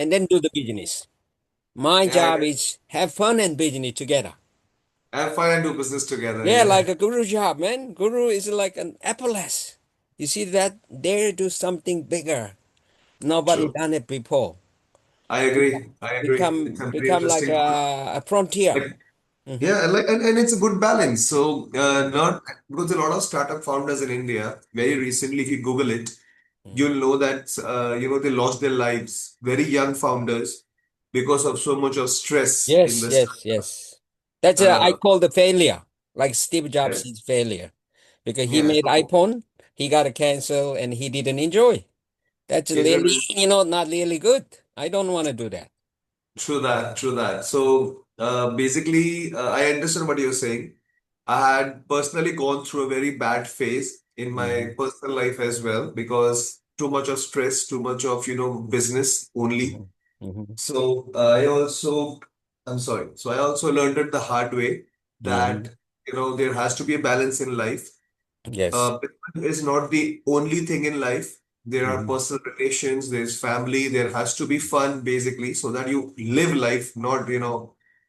and then do the business. My Yeah, job is have fun and business together. have fun and do business together. Yeah, Yeah, like a guru job, man. Guru is like an appleless. You see that? Dare do something bigger. Nobody true. done it before. I agree. I agree. It's a very Become like interesting. a frontier. Like, Hmm. yeah, and it's a good balance. So, not because a lot of startup founders in India, very recently, if you Google it, you'll know that they lost their lives. Very young founders because of so much of stress in Yes, the yes, startup. yes. That's I Uh, call the failure. Like Steve Jobs yeah, is failure because he yeah. made So iPhone, he got a cancel, and he didn't enjoy. That's really, exactly. not really good. I don't want to do that. True that, true that. So basically, I understand what you're saying. I had personally gone through a very bad phase in Hmm. my personal life as well because too much of stress, too much of, business only. Hmm. Hmm. So I'm sorry. So I also learned it the hard way that, Hmm. there has to be a balance in life. Yes. Business is not the only thing in life. There are Hmm. personal relations, there's family, there has to be fun basically, so that you live life, not, be a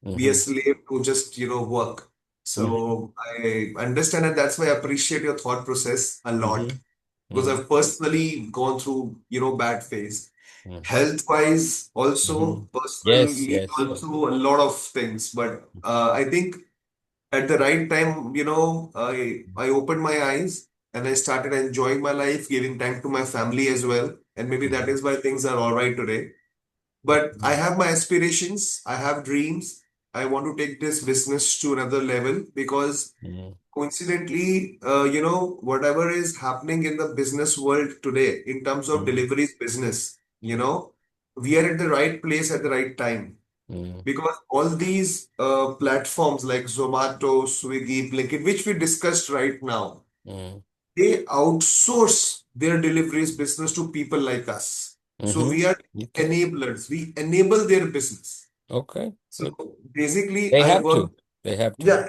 Hmm. slave to just, work. Hmm. So I understand, and that's why I appreciate your thought process a lot Hmm. because Hmm. I've personally gone through, bad phase. Hmm. Health-wise, Hmm. also, Yes, personally, yes, yes. also a lot of things. But I think at the right time, I opened my eyes and I started enjoying my life, giving time to my family as well. And maybe that Hmm. is why things are all right today. But I have my aspirations, I have dreams. I want to take this business to another level because Hmm. coincidentally, whatever is happening in the business world today in terms of Hmm. deliveries business, we are at the right place at the right time. Hmm. Because all these platforms like Zomato, Swiggy, Blinkit, which we discussed right now, Hmm. they outsource their deliveries business to people like us. So Hmm. we are Okay. enablers. We enable their business. Okay. So Good. basically, They I have work. to. They have to. Yeah,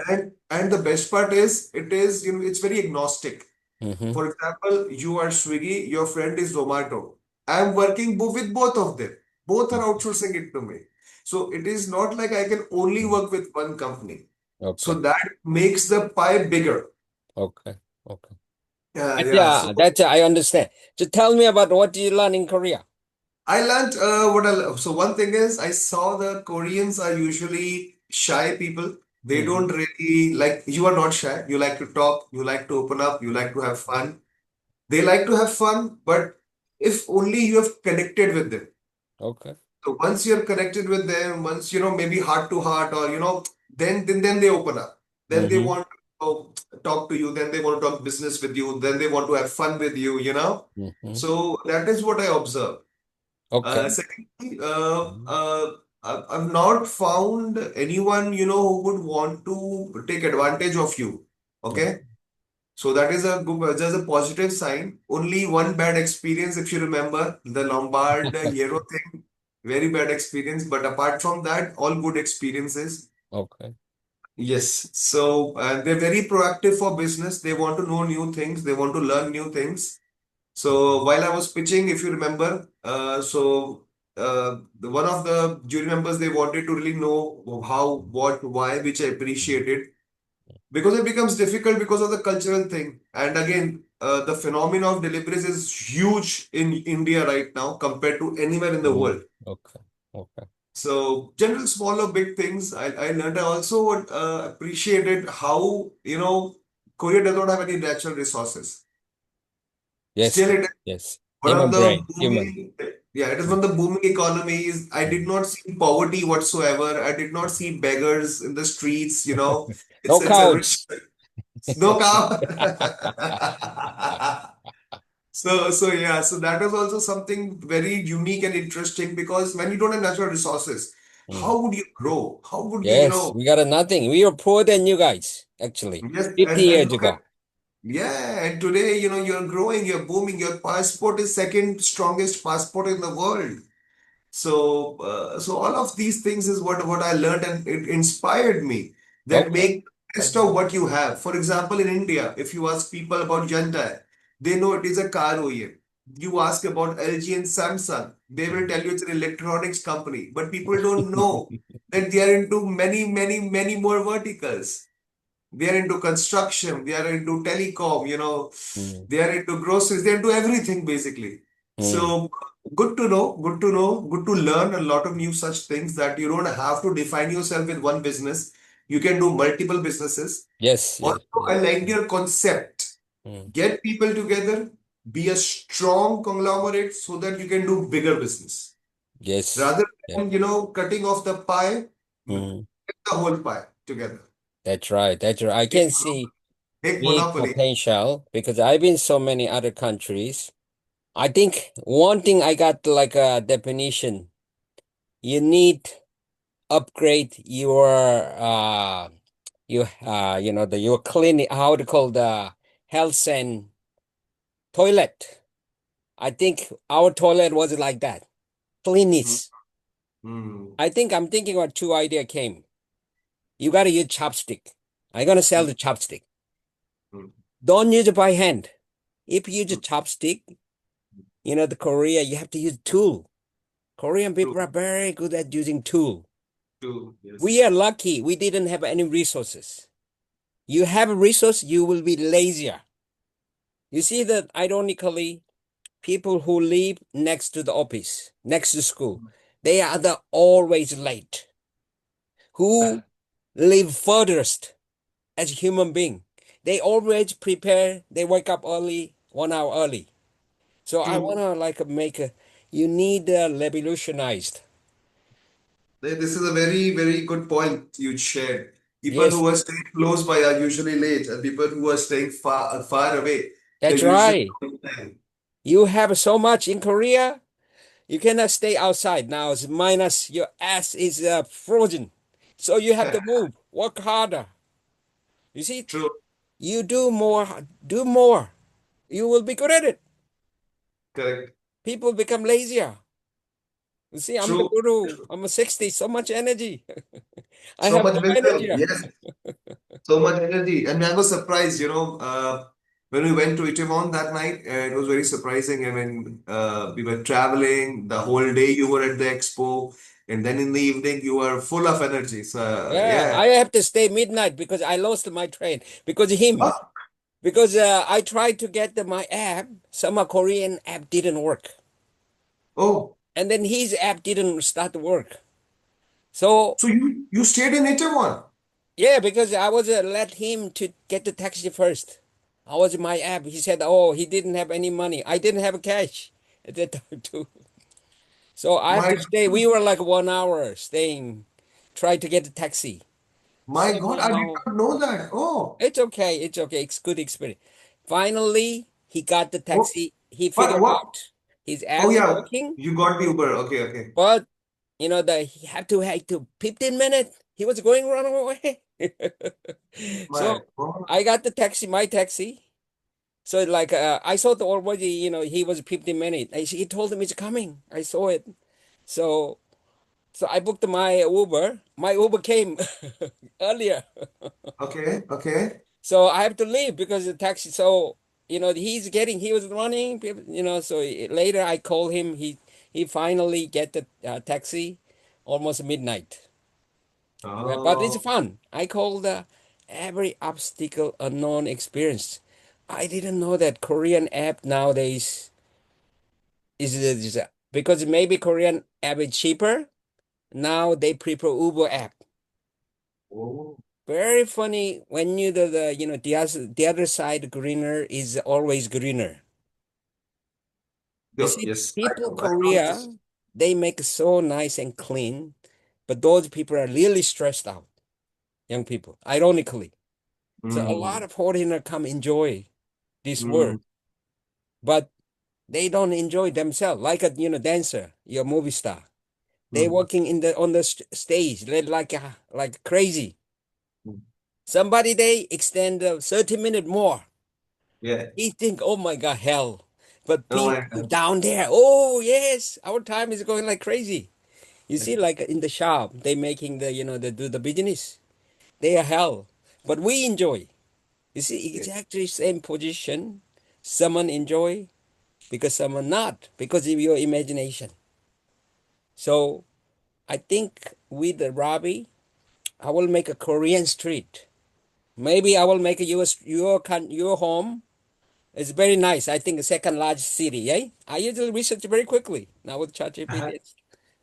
and the best part is it is, it's very agnostic. Hmm. For example, you are Swiggy, your friend is Zomato. I'm working with both of them. Both are outsourcing it to me. So it is not like I can only work with one company. So Okay. that makes the pie bigger. Okay. Okay. Yeah, yeah. So That's I understand. So tell me about what you learn in Korea. I learned so one thing is I saw the Koreans are usually shy people. They don't Hmm. really like, you are not shy. You like to talk, you like to open up, you like to have fun. They like to have fun, but if only you have connected with them. Okay. So once you're connected with them, once maybe heart to heart, or then they open up. Then they Hmm. want to talk to you. Then they want to talk business with you. Then they want to have fun with you. Hmm. So that is what I observe. Okay. Secondly, Mhm. I've not found anyone who would want to take advantage of you. Okay. Okay. So that is a good, just a positive sign. Only one bad experience, if you remember, the Lombard hero thing, very bad experience. But apart from that, all good experiences. Okay. Yes. So they're very proactive for business. They want to know new things. They want to learn new things. So while I was pitching, if you remember, one of the jury members, they wanted to really know how, what, why, which I appreciated. Because it becomes difficult because of the cultural thing. And again, the phenomenon of deliveries is huge in India right now compared to anywhere in the Mhm. world. Okay. Okay. So, general small or big things I learned. I also appreciated how, Korea does not have any natural resources. Yes. Still, it is Yes. one of Human the brain. Human. booming, yeah, it is one of the booming economies. I did Mhm. not see poverty whatsoever. I did not see beggars in the streets, No it's a rich. couch. No cow. So yeah, so that is also something very unique and interesting because when you don't have natural resources, Mm. how would you grow? How would you, Yes, we got a nothing. We are poorer than you guys, actually. yes, 50 and years look at, ago. yeah, and today, you're growing, you're booming, your passport is second strongest passport in the world. So all of these things is what I learned, and it inspired me that Okay. make the best of what you have. For example, in India, if you ask people about Hyundai, they know it is a car OEM. you ask about LG and Samsung, they will tell you it's an electronics company, but people don't know that they are into many, many, many more verticals. They are into construction, they are into telecom, Mm, they are into groceries, they're into everything basically. mm. So good to know, good to know, good to learn a lot of new such things that you don't have to define yourself with one business. You can do multiple businesses. Yes, Also, yes, yes. I like your concept. Mm. Get people together, be a strong conglomerate so that you can do bigger business. Yes. Rather Yeah. than, cutting off the pie, Mm. get the whole pie together. That's right. That's right. I Make can see make big monopoly. potential because I've been so many other countries. I think one thing I got like a definition. You need upgrade your the your clinic, how to call the health and toilet. I think our toilet was like that. Mm, Cleanliness. mm, I think I'm thinking about two idea came. You gotta use chopstick. I'm gonna sell mm, the chopstick. mm, Don't use it by hand. If you use a mm. chopstick, the Korea, you have to use tool. Korean True, people are very good at using tool. true, We yes. are lucky we didn't have any resources. You have a resource, you will be lazier. You see that ironically, people who live next to the office, next to school, they are the always late. Who live furthest as a human being, they always prepare. They wake up early, 1 hour early. So I True. wanna like make a. You need revolutionized. This is a very, very good point you shared. People Yes, who are staying close by are usually late, and people who are staying far away, they're that's usually right. on time. You have so much in Korea. You cannot stay outside now. It's minus. Your ass is frozen, so you have to move. Work harder. You see, True, you do more. Do more. You will be good at it. correct. People become lazier. You see, I'm the True. guru. I'm a 60. So much energy. I So have much no wisdom. energy. Yes. So much energy. And I was surprised, when we went to Itaewon that night, it was very surprising. I mean, we were traveling the whole day, you were at the expo, and then in the evening, you were full of energy. So, Yeah, yeah. I have to stay midnight because I lost my train because of him. Oh, Because I tried to get my app, some Korean app didn't work, oh, and then his app didn't start to work. So so you stayed in Itaewon. yeah, because I was let him to get the taxi first. I was in my app. He said, "Oh, he didn't have any money. I didn't have cash at that time too." So I have My to stay. We were like 1 hour staying, try to get a taxi. my God, I did Somehow not know that. Oh, it's okay. It's okay. It's good experience. Finally, he got the oh, taxi. He figured what? out his Oh, app is yeah, working, you got the Uber. Okay, okay. but he had to 15 minutes. He was going run away. My So God. I got my taxi. So like I saw the already, he was 15 minutes. He told him it's coming. I saw it. So I booked my Uber. My Uber came earlier. Okay, okay. So I have to leave because the taxi. So he was running. So later I call him. He finally get the taxi, almost midnight. Yeah, but it's Oh, fun. I call the every obstacle a known experience. I didn't know that Korean app nowadays because maybe Korean app is cheaper. Now they prefer Uber app. oh. Very funny when the other side greener is always greener. You see, Yes, I people know. I know Korea, this. they make so nice and clean, but those people are really stressed out, young people, ironically. So a lot Mm, of foreigner come enjoy this mm, world, but they don't enjoy themselves like a dancer, your movie star. They mm, working on the stage, they like crazy. mm. Somebody they extend 30 minutes more. Yeah. He think, oh my God, hell. But Oh my people God. down there, oh yes, our time is going like crazy. You see, like in the shop, they making they do the business. They are hell, but we enjoy. You see, Yeah. it's actually same position. Someone enjoy, because some are not, because of your imagination. So I think with the Robbie, I will make a Korean street. Maybe I will make a your home. It's very nice. I think the second largest city, eh? I usually research very quickly. Now with ChatGPT, Uh-huh.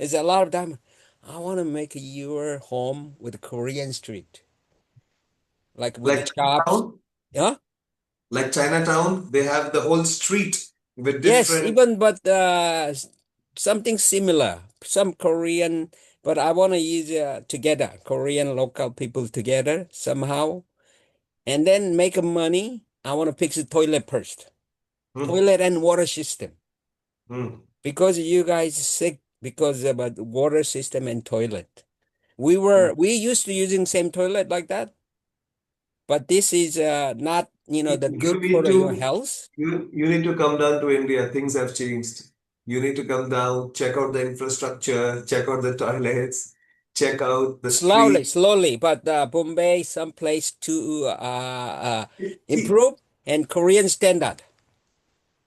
it's a lot of time. I want to make your home with a Korean street, like with the Like shops. Chinatown, Yeah. like Chinatown, they have the whole street with Yes, different. even but something similar, some Korean, but I want to use together Korean local people together somehow, and then make a money. I want to fix the toilet first, Hmm, toilet and water system, hmm, because you guys sick because about the water system and toilet. hmm. We used to using same toilet like that, but this is not the You good need for your to health. you need to come down to India. Things have changed. You need to come down, check out the infrastructure, check out the toilets, check out the Slowly, street. slowly, but Bombay, some place to See, improve and Korean standard.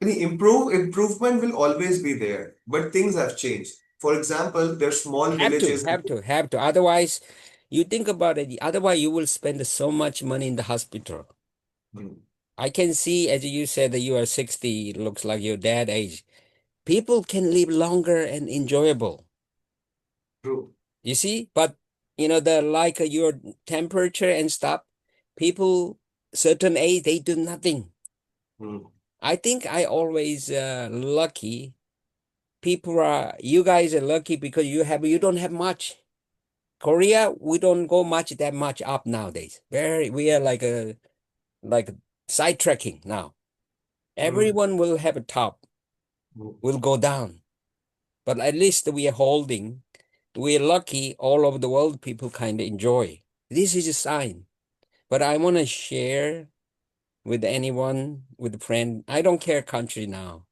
the improvement will always be there, but things have changed. For example, there's small Have to, villages. have to, have to. Otherwise, you think about it. Otherwise, you will spend so much money in the hospital. Hmm, I can see, as you said, that you are 60. It looks like your dad age. People can live longer and enjoyable. true. You see, but the like your temperature and stuff. People certain age they do nothing. Hmm, I think I always lucky. People are you guys are lucky because you don't have much. Korea, we don't go much that much up nowadays. Very we are like sidetracking now. hmm, Everyone will have a top, hmm, will go down. But at least we are holding. We're lucky all over the world people kind of enjoy. This is a sign. But I want to share with anyone, with a friend. I don't care country now.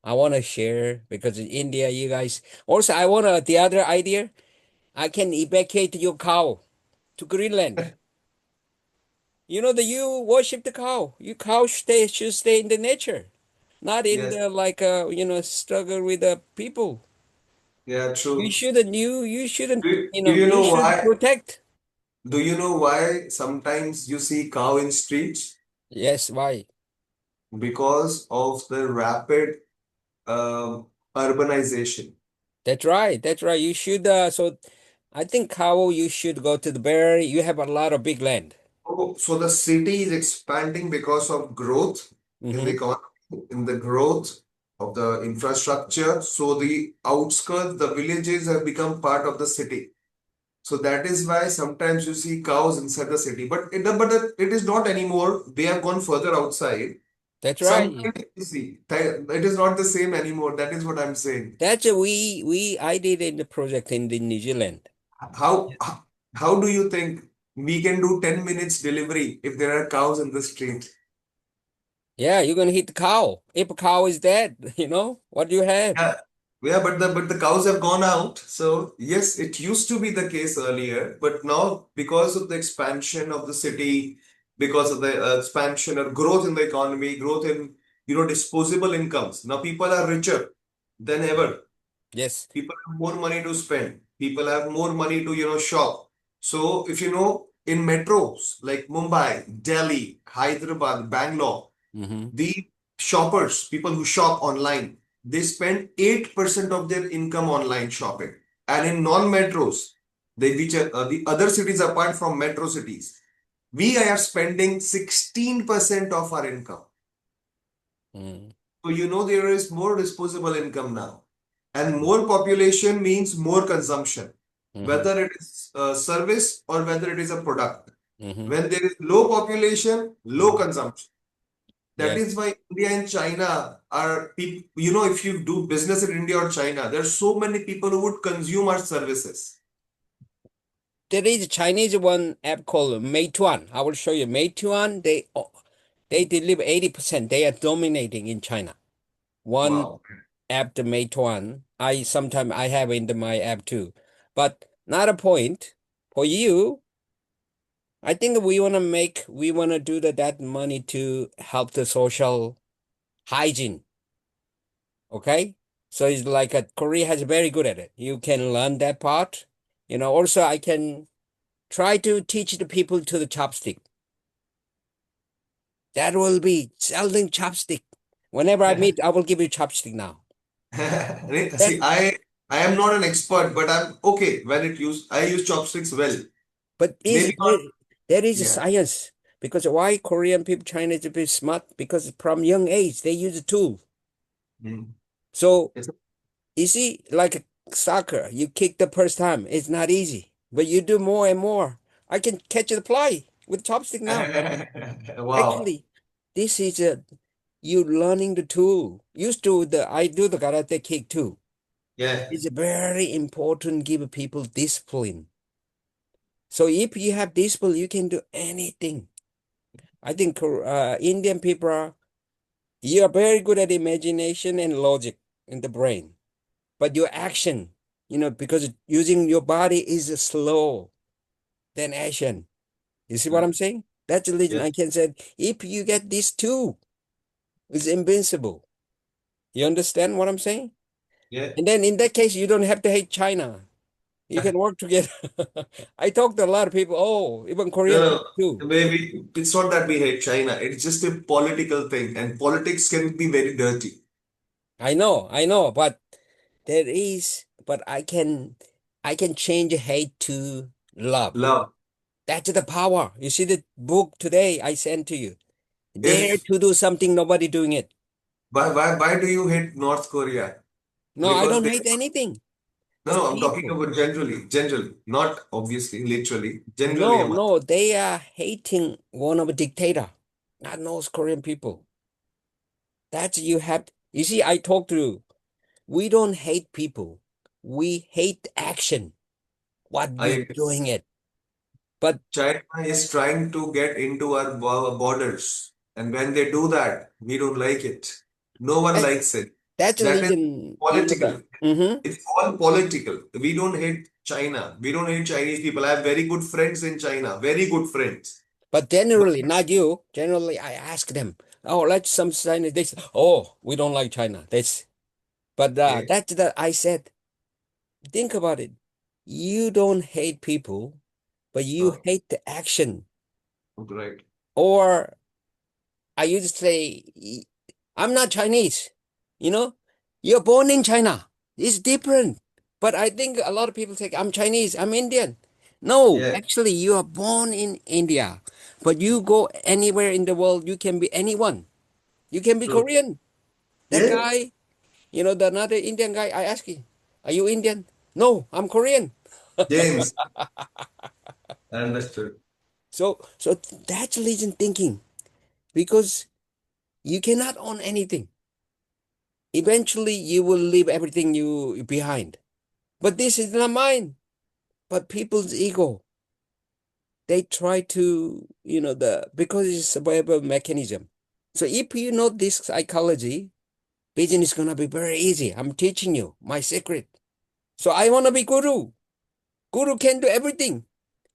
I want to share because in India, you guys. Also, I want the other idea. I can evacuate your cow to Greenland. That you worship the cow. Your cow should stay in the nature, not in yes. the like struggle with the people. Yeah, You true. shouldn't you shouldn't Do you you know should why? protect. Do you know why sometimes you see cow in streets? Yes, why? Because of the rapid urbanization. That's right. That's right. You should so I think cow you should go to the Bay. You have a lot of big land. So the city is expanding because of growth in the Mm-hmm. economy, in the growth of the infrastructure. So the outskirts, the villages have become part of the city. So that is why sometimes you see cows inside the city. But it is not anymore. They have gone further outside. That's right. Sometimes you see, it is not the same anymore. That is what I'm saying. That's a we I did in the project in the New Zealand. How do you think we can do 10 minutes delivery if there are cows in the street? Yeah, you're gonna hit the cow. If a cow is dead, what do you have? Yeah, yeah, but the cows have gone out. So yes, it used to be the case earlier, but now because of the expansion of the city, because of the expansion or growth in the economy, growth in disposable incomes. Now people are richer than ever. Yes. People have more money to spend. People have more money to shop. So if you know in metros like Mumbai, Delhi, Hyderabad, Bangalore. Mm-hmm. The shoppers, people who shop online, they spend 8% of their income online shopping. And in non-metros, which are the other cities apart from metro cities, we are spending 16% of our income. Mm-hmm. So there is more disposable income now. And more population means more consumption, Mm-hmm. whether it is a service or whether it is a product. Mm-hmm. When there is low population, low Mm-hmm. consumption. That Yes. is why India and China are people, if you do business in India or China, there are so many people who would consume our services. There is a Chinese one app called Meituan. I will show you. Meituan, they deliver 80%. They are dominating in China. One Wow. app, the Meituan, I have in my app too. But not a point. For you, I think we wanna do that money to help the social hygiene. Okay. So it's like Korea has very good at it. You can learn that part. Also I can try to teach the people to the chopstick. That will be selling chopstick. Whenever I meet, I will give you chopstick now. That, See, I am not an expert, but I'm okay when I use chopsticks well. but is Maybe not. there is a Yeah. science because why Korean people, Chinese to be smart because from young age they use a tool. Mm. So It's you see, like soccer, you kick the first time, it's not easy, but you do more and more. I can catch the play with chopstick now. wow. Actually, this is you learning the tool. Used to the I do the karate kick too. Yeah. It's very important give people discipline. So if you have discipline, you can do anything. I think Indian people you are very good at imagination and logic in the brain, but your action, because using your body is slow than action. You see what Uh, I'm saying? That's the reason yeah. I can say if you get these two, it's invincible. You understand what I'm saying? Yeah. And then in that case, you don't have to hate China. You can work together. I talked to a lot of people. Oh, even No, Korean no. people too. Maybe it's not that we hate China. It's just a political thing, and politics can be very dirty. I know, but but I can change hate to love. Love. That's the power. You see the book today I sent to you. Dare If to do something, nobody doing it. why do you hate North Korea? No, I Because don't they hate anything. no The no I'm talking people. about generally, not obviously, literally, generally. No, no, they are hating one of a dictator, not North Korean people. That's you have. You see, I talk to. We don't hate people. We hate action. What I you agree. doing it? But China is trying to get into our borders, and when they do that, we don't like it. No one that, likes it. that's a That is reason. political. Mm-hmm. It's all political. We don't hate China. We don't hate Chinese people. I have very good friends in China. Very good friends. But But generally, not you. Generally, I ask them. Oh, let's some Chinese. They say, oh, we don't like China. But yeah, that's that I said. Think about it. You don't hate people, but you uh, hate the action. right. Or I used to say, I'm not Chinese. You know, you're born in China. It's different. But I think a lot of people say, I'm Chinese, I'm Indian. No, Yeah, actually, you are born in India. But you go anywhere in the world, you can be anyone. You can be true. Korean. That Yeah, guy, the another Indian guy, I ask him, are you Indian? No, I'm Korean. James, understood. So that's legend thinking because you cannot own anything. Eventually, you will leave everything you behind. But this is not mine. But people's ego, they try to, because it's a survival mechanism. So if you know this psychology, business is gonna be very easy. I'm teaching you my secret. So I wanna be guru. Guru can do everything,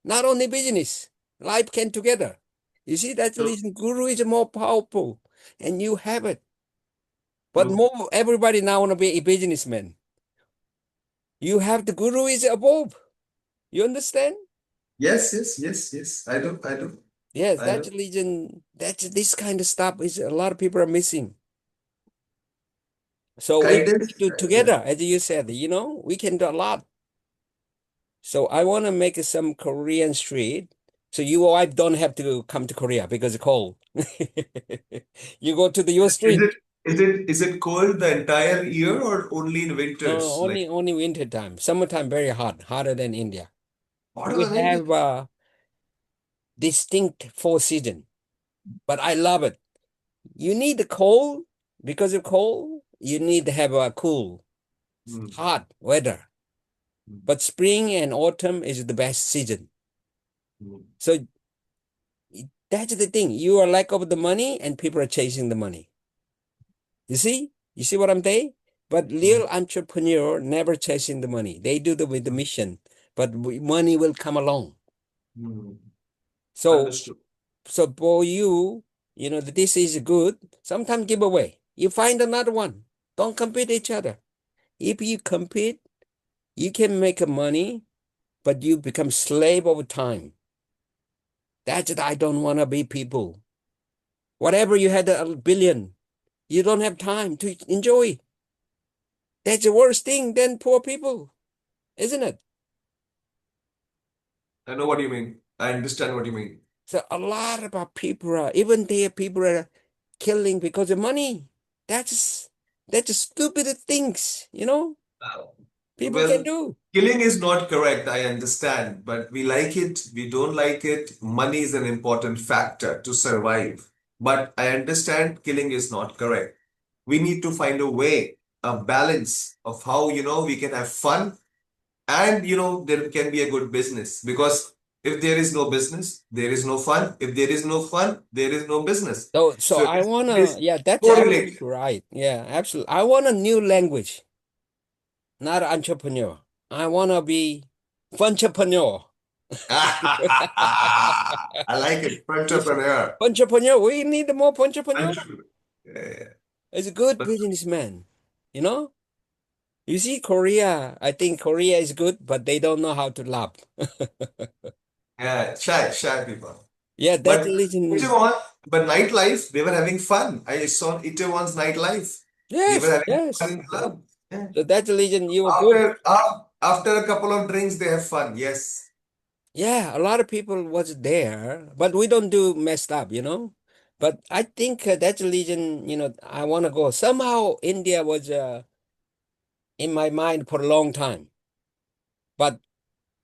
not only business. Life can together. You see, that's the True, reason guru is more powerful, and you have it. But true. more everybody now wanna be a businessman. You have the guru is above. You understand? Yes, yes, yes, yes. I do, I do, Yes, I that's do. religion. That's this kind of stuff is a lot of people are missing. So if we Guidance, do yeah. together, as you said, we can do a lot. So I want to make some Korean street. So you wife don't have to come to Korea because it's cold. You go to the your Is street. it is it cold the entire year or only in No, winters? Like only winter time. Summertime very hot, hotter than India. hotter We than India? have distinct four season, but I love it. You need the cold because of cold. You need to have a cool, Hmm. hot weather. But spring and autumn is the best season. Hmm. So that's the thing. You are lack of the money, and people are chasing the money. You see what I'm saying? But Hmm. real entrepreneur never chasing the money. They do the with the mission, but money will come along. Hmm. So Understood. so for you, this is good. Sometimes give away. You find another one. Don't compete each other. If you compete, you can make money, but you become slave over time. That's it. I don't want to be people. Whatever you had a billion, you don't have time to enjoy. That's the worst thing than poor people, isn't it? I know what you mean. I understand what you mean. So a lot of our people are, even there, people are killing because of money. That's that's the stupidest things, Uh, people can Well, do. killing is not correct, I understand, but we like it, we don't like it. Money is an important factor to survive. But I understand killing is not correct. We need to find a way, a balance of how, we can have fun and, there can be a good business. Because if there is no business, there is no fun. If there is no fun, there is no business. So So I it wanna, is yeah, that's absolutely correlated. right. Yeah, absolutely. I want a new language, not entrepreneur. I wanna be entrepreneur. I like it. You see, Entrepreneur. entrepreneur. We need more entrepreneur. Entrepreneur. Yeah. It's a good But businessman. You know. You see, Korea. I think Korea is good, but they don't know how to laugh. yeah, shy people. Yeah, that But religion. Itaewon, but nightlife, they were having fun. I saw Itaewon's nightlife. They were Yes, having fun yes. in club. Yeah. So that religion, you were good. After a couple of drinks, they have fun. Yes. Yeah, a lot of people was there, but we don't do messed up. But I think that religion, I want to go. Somehow India was in my mind for a long time, but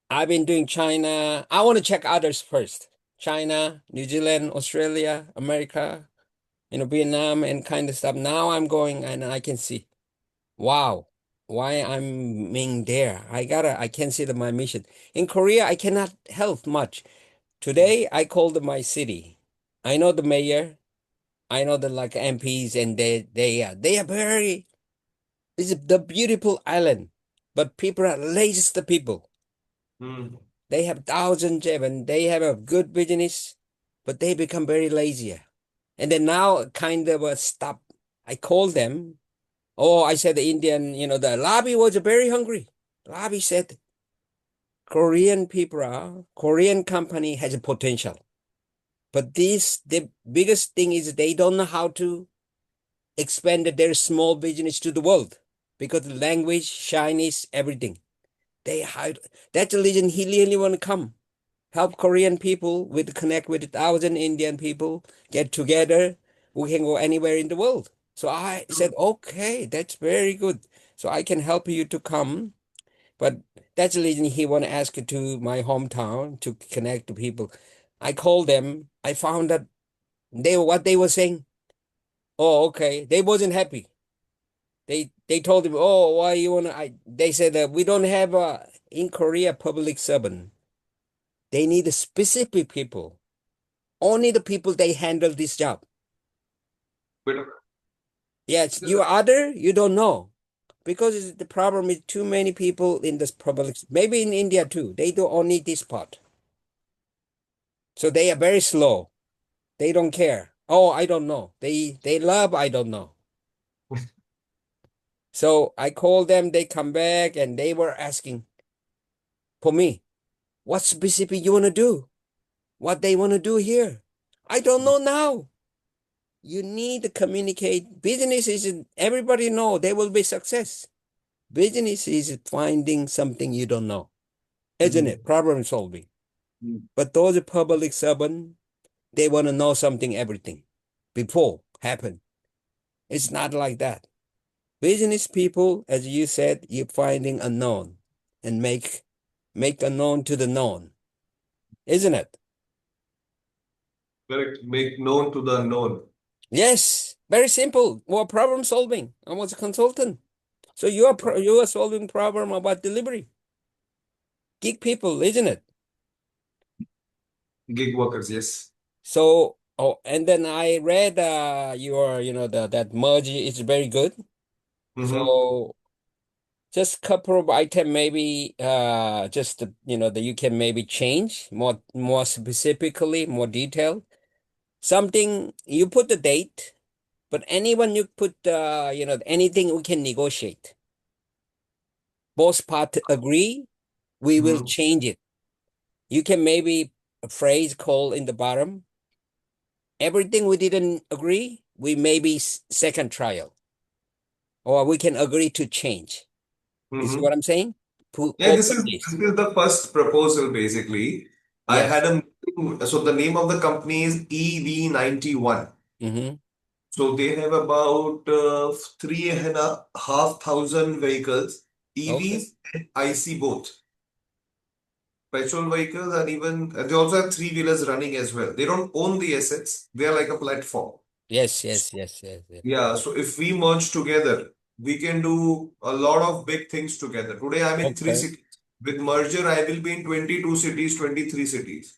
I've been doing China. I want to check others first. China, New Zealand, Australia, America, Vietnam and kind of stuff. Now I'm going and I can see, wow, why I'm being there. I can see my mission. In Korea, I cannot help much. Today, I called my city. I know the mayor. I know the like MPs, and they are very. It's the beautiful island, but people are laziest people. Hmm. They have thousands of, and they have a good business, but they become very lazy. And then now kind of stop. I called them. Oh, I said the Indian, the lobby was very hungry. Lobby said Korean company has a potential. But the biggest thing is they don't know how to expand their small business to the world because the language, Chinese, everything. They hide. That's the reason he really want to come. Help Korean people with connect with 1,000 Indian people, get together. We can go anywhere in the world. So I said, okay, that's very good. So I can help you to come. But that's the reason he want to ask you to my hometown to connect to people. I called them. I found that what they were saying. Oh, okay. They wasn't happy. They told him, oh, why you wanna? They said that we don't have in Korea public servant. They need a specific people. Only the people they handle this job. But Yes, you other you don't know because the problem is too many people in this public. Maybe in India too. They do only this part, so they are very slow. They don't care. Oh, I don't know. They love. I don't know. So I called them. They come back and they were asking for me. What specific you want to do? What they want to do here? I don't know now. You need to communicate. Business is everybody know they will be success. Business is finding something you don't know, isn't Mhm. it? Problem solving. Mhm. But those public servant, they want to know something, everything before happen. It's not like that. Business people, as you said, you're finding unknown and make unknown to the known, isn't it? Correct. Make known to the unknown. Yes, very simple. More problem solving. I was a consultant. So you are solving problem about delivery. Gig people, isn't it? Gig workers, yes. So oh, and then I read your that merge is very good. Mm-hmm. So just couple of item maybe just that you can maybe change more specifically, more detailed. Something you put the date But anyone you put, anything we can negotiate. Both parts agree, we will Mhm. change it. You can maybe a phrase call in the bottom. Everything we didn't agree, we maybe second trial, or we can agree to change. You see what Mhm. I'm saying? Yeah, this Open is this. this is the first proposal basically. I Yes. had a meeting, so the name of the company is EV91. Mm-hmm. So they have about 3,500 vehicles, Okay. EVs and IC both. Petrol vehicles and even they also have three-wheelers running as well. They don't own the assets, they are like a platform. Yes, yes, yes, yes, yes. Yeah, so if we merge together, we can do a lot of big things together. Today I'm in three Okay. cities. With merger, I will be in 22 cities, 23 cities.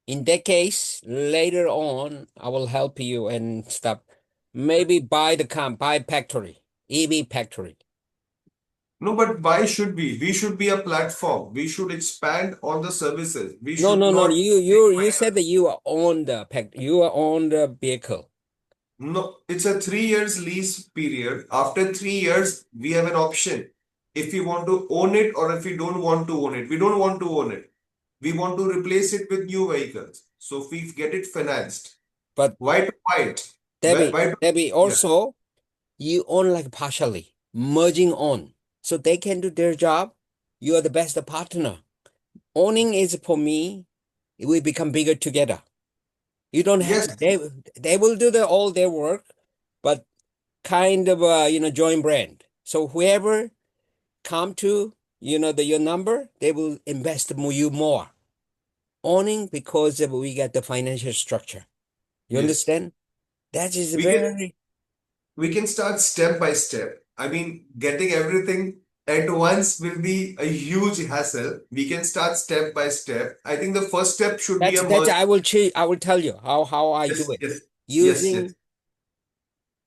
In that case, later on, I will help you and stuff. Maybe buy factory, EV factory. No, but why should we? We should be a platform. We should expand on the services. We No, should no, no. not. You said that you are on the pack. You are on the vehicle. No, it's a 3 years lease period. After 3 years, we have an option. If we want to own it or if we don't want to own it. We don't want to own it. We want to replace it with new vehicles. So if we get it financed, But why to buy it? Debbie, Why to, Debbie, yeah. also you own like partially merging on, so they can do their job. You are the best partner. Owning is for me. We become bigger together. You don't have Yes, to. They will do all their work, but kind of joint brand. So whoever come to your number, they will invest you more. Owning because we got the financial structure. You yes. understand? That is We can very. we can start step by step. I mean, getting everything at once will be a huge hassle. We can start step by step. I think the first step should be a That's merge. I will tell you how I do Yes, it. yes, yes, yes. Using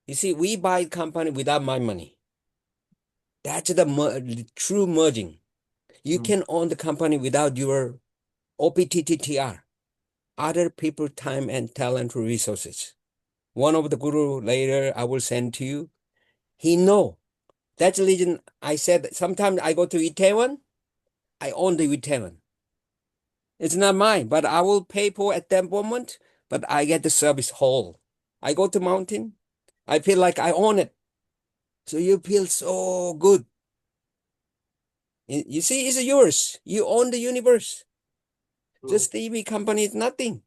you see, we buy company without my money. That's the true merging. You Mm. can own the company without your OPTTTR, other people time and talent resources. One of the guru later I will send to you. He know. That's the reason I said sometimes I go to Itaewon, I own the Itaewon. It's not mine, but I will pay for at that moment, but I get the service whole. I go to mountain, I feel like I own it. So you feel so good. You see, it's yours. You own the universe. So, Just the EV company is nothing.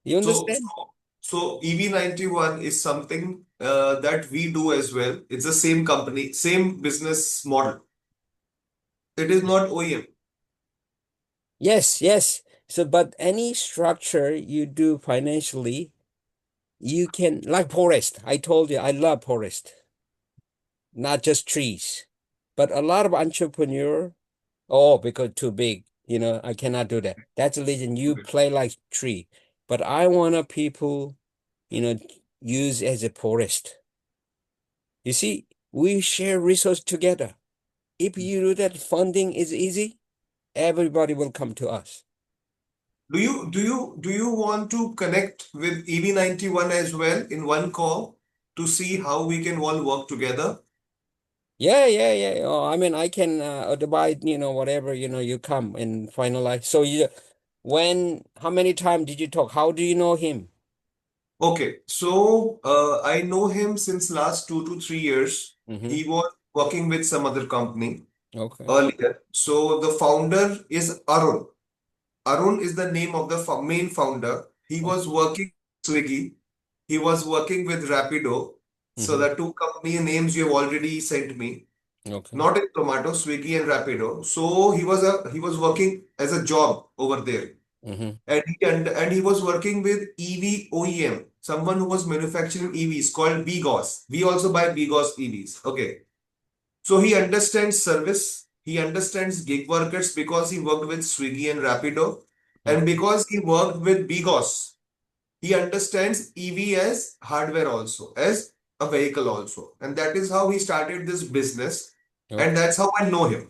You so, understand? so so EV91 is something that we do as well. It's the same company, same business model. It is not OEM. Yes, yes. So, but any structure you do financially, you can, like forest. I told you, I love forest, not just trees. But a lot of entrepreneur, oh, because too big, I cannot do that. That's the reason you Okay. play like tree. But I want to people, you know, use as a forest. You see, we share resource together. If you do that, funding is easy. Everybody will come to us. Do you want to connect with EV91 as well in one call to see how we can all work together? Yeah, yeah, yeah. Oh, I mean, I can divide, whatever, you come and finalize. So how many times did you talk? How do you know him? Okay, so I know him since last 2 to 3 years. Mm-hmm. He was working with some other company Okay. earlier. So the founder is Arun. Arun is the name of the main founder. He was working with Swiggy. He was working with Rapido. So Mm-hmm. the two company names you have already sent me. Okay. Not in Zomato, Swiggy and Rapido. So he was working as a job over there. Mm-hmm. And he was working with EV OEM, someone who was manufacturing EVs called BGOS. We also buy BGOS EVs. Okay. So he understands service, he understands gig workers because he worked with Swiggy and Rapido. And Okay. because he worked with BGOS, he understands EV as hardware also, as a vehicle also. And that is how he started this business. And Okay. that's how I know him.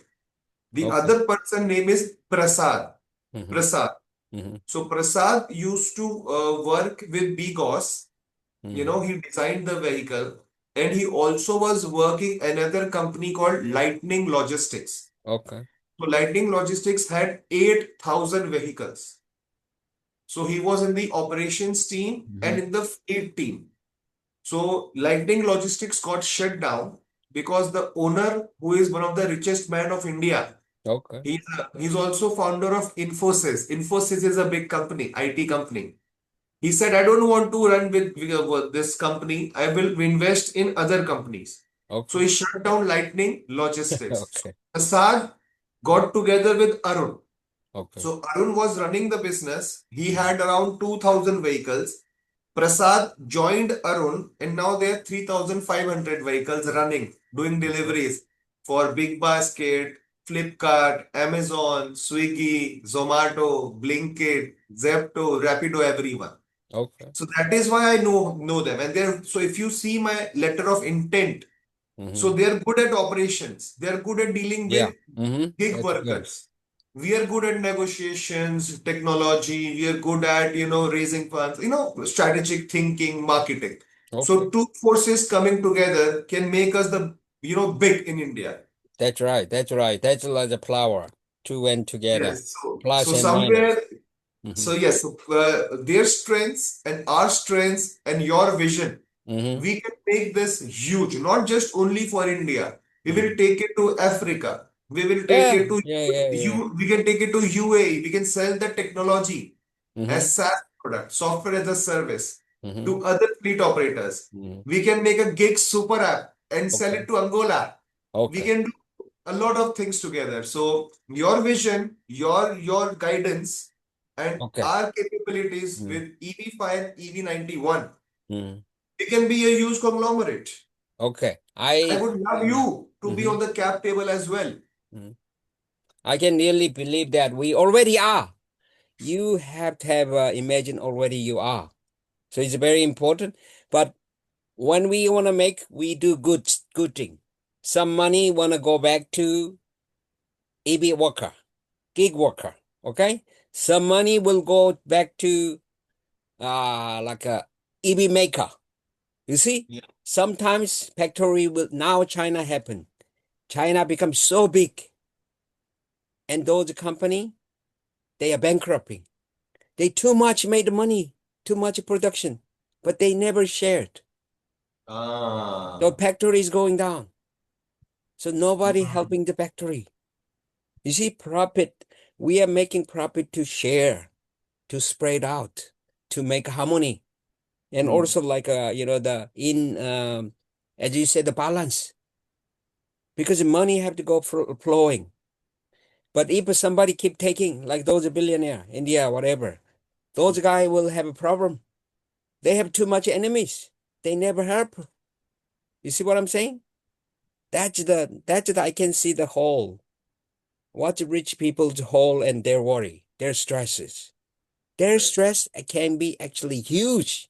The Okay. other person name is Prasad. Mm-hmm. Prasad. Mm-hmm. So Prasad used to work with BGOS Mm. He designed the vehicle, and he also was working another company called Lightning Logistics. Okay. So Lightning Logistics had 8,000 vehicles. So he was in the operations team Hmm. and in the fleet team. So Lightning Logistics got shut down because the owner, who is one of the richest man of India, Okay. he's also founder of Infosys. Infosys is a big company, IT company. He said, I don't want to run with this company. I will invest in other companies. So Okay. he shut down Lightning Logistics. So Okay. Prasad got together with Arun. Okay. So Arun was running the business. He had around 2,000 vehicles. Prasad joined Arun, and now there are 3,500 vehicles running, doing Okay. deliveries for Big Basket, Flipkart, Amazon, Swiggy, Zomato, Blinkit, Zepto, Rapido, everyone. Okay. So that is why I know them. And they're so if you see my letter of intent, so Hmm. they're good at operations. They're good at dealing Yeah. with gig That's good. workers. We are good at negotiations, technology. We are good at, raising funds, strategic thinking, marketing. Okay. So two forces coming together can make us big in India. That's right. That's right. That's like the flower. Two went together. Yes. So Plus and minus. somewhere, Hmm. so yes, so, their strengths and our strengths and your vision, Hmm. we can make this huge, not just only for India. We will Hmm. take it to Africa. We will take Yeah. it to Yeah. Yeah. Yeah. we can take it to UAE. We can sell the technology Hmm. as SaaS product, software as a service, Hmm. to other fleet operators. Hmm. We can make a gig super app and sell Okay. it to Angola. We Okay. can do a lot of things together. So your vision, your guidance, and Okay. our capabilities Mm. with EV5, EV91, Mm. we can be a huge conglomerate. Okay. I would love you to be Mhm. on the cap table as well. Mhm. I can really believe that we already are. You have to have imagine already you are. So it's very important. But when we want to make, we do good thing. Some money want to go back to EB worker, gig worker. Okay. Some money will go back to like a EB maker. You see, Yeah. sometimes factory will now China happen. China becomes so big, and those company they are bankrupting. They too much made money, too much production, but they never shared. The Ah. factory is going down, so nobody Hmm. helping the factory. You see, profit. We are making profit to share, to spread out, to make harmony, and Hmm. also like the in as you said the balance because the money have to go flowing. But if somebody keep taking like those billionaire, India, whatever, those guy will have a problem. They have too much enemies. They never help. You see what I'm saying? That's the I can see the whole. What rich people's whole and their worry, their stresses. Their Correct. stress can be actually huge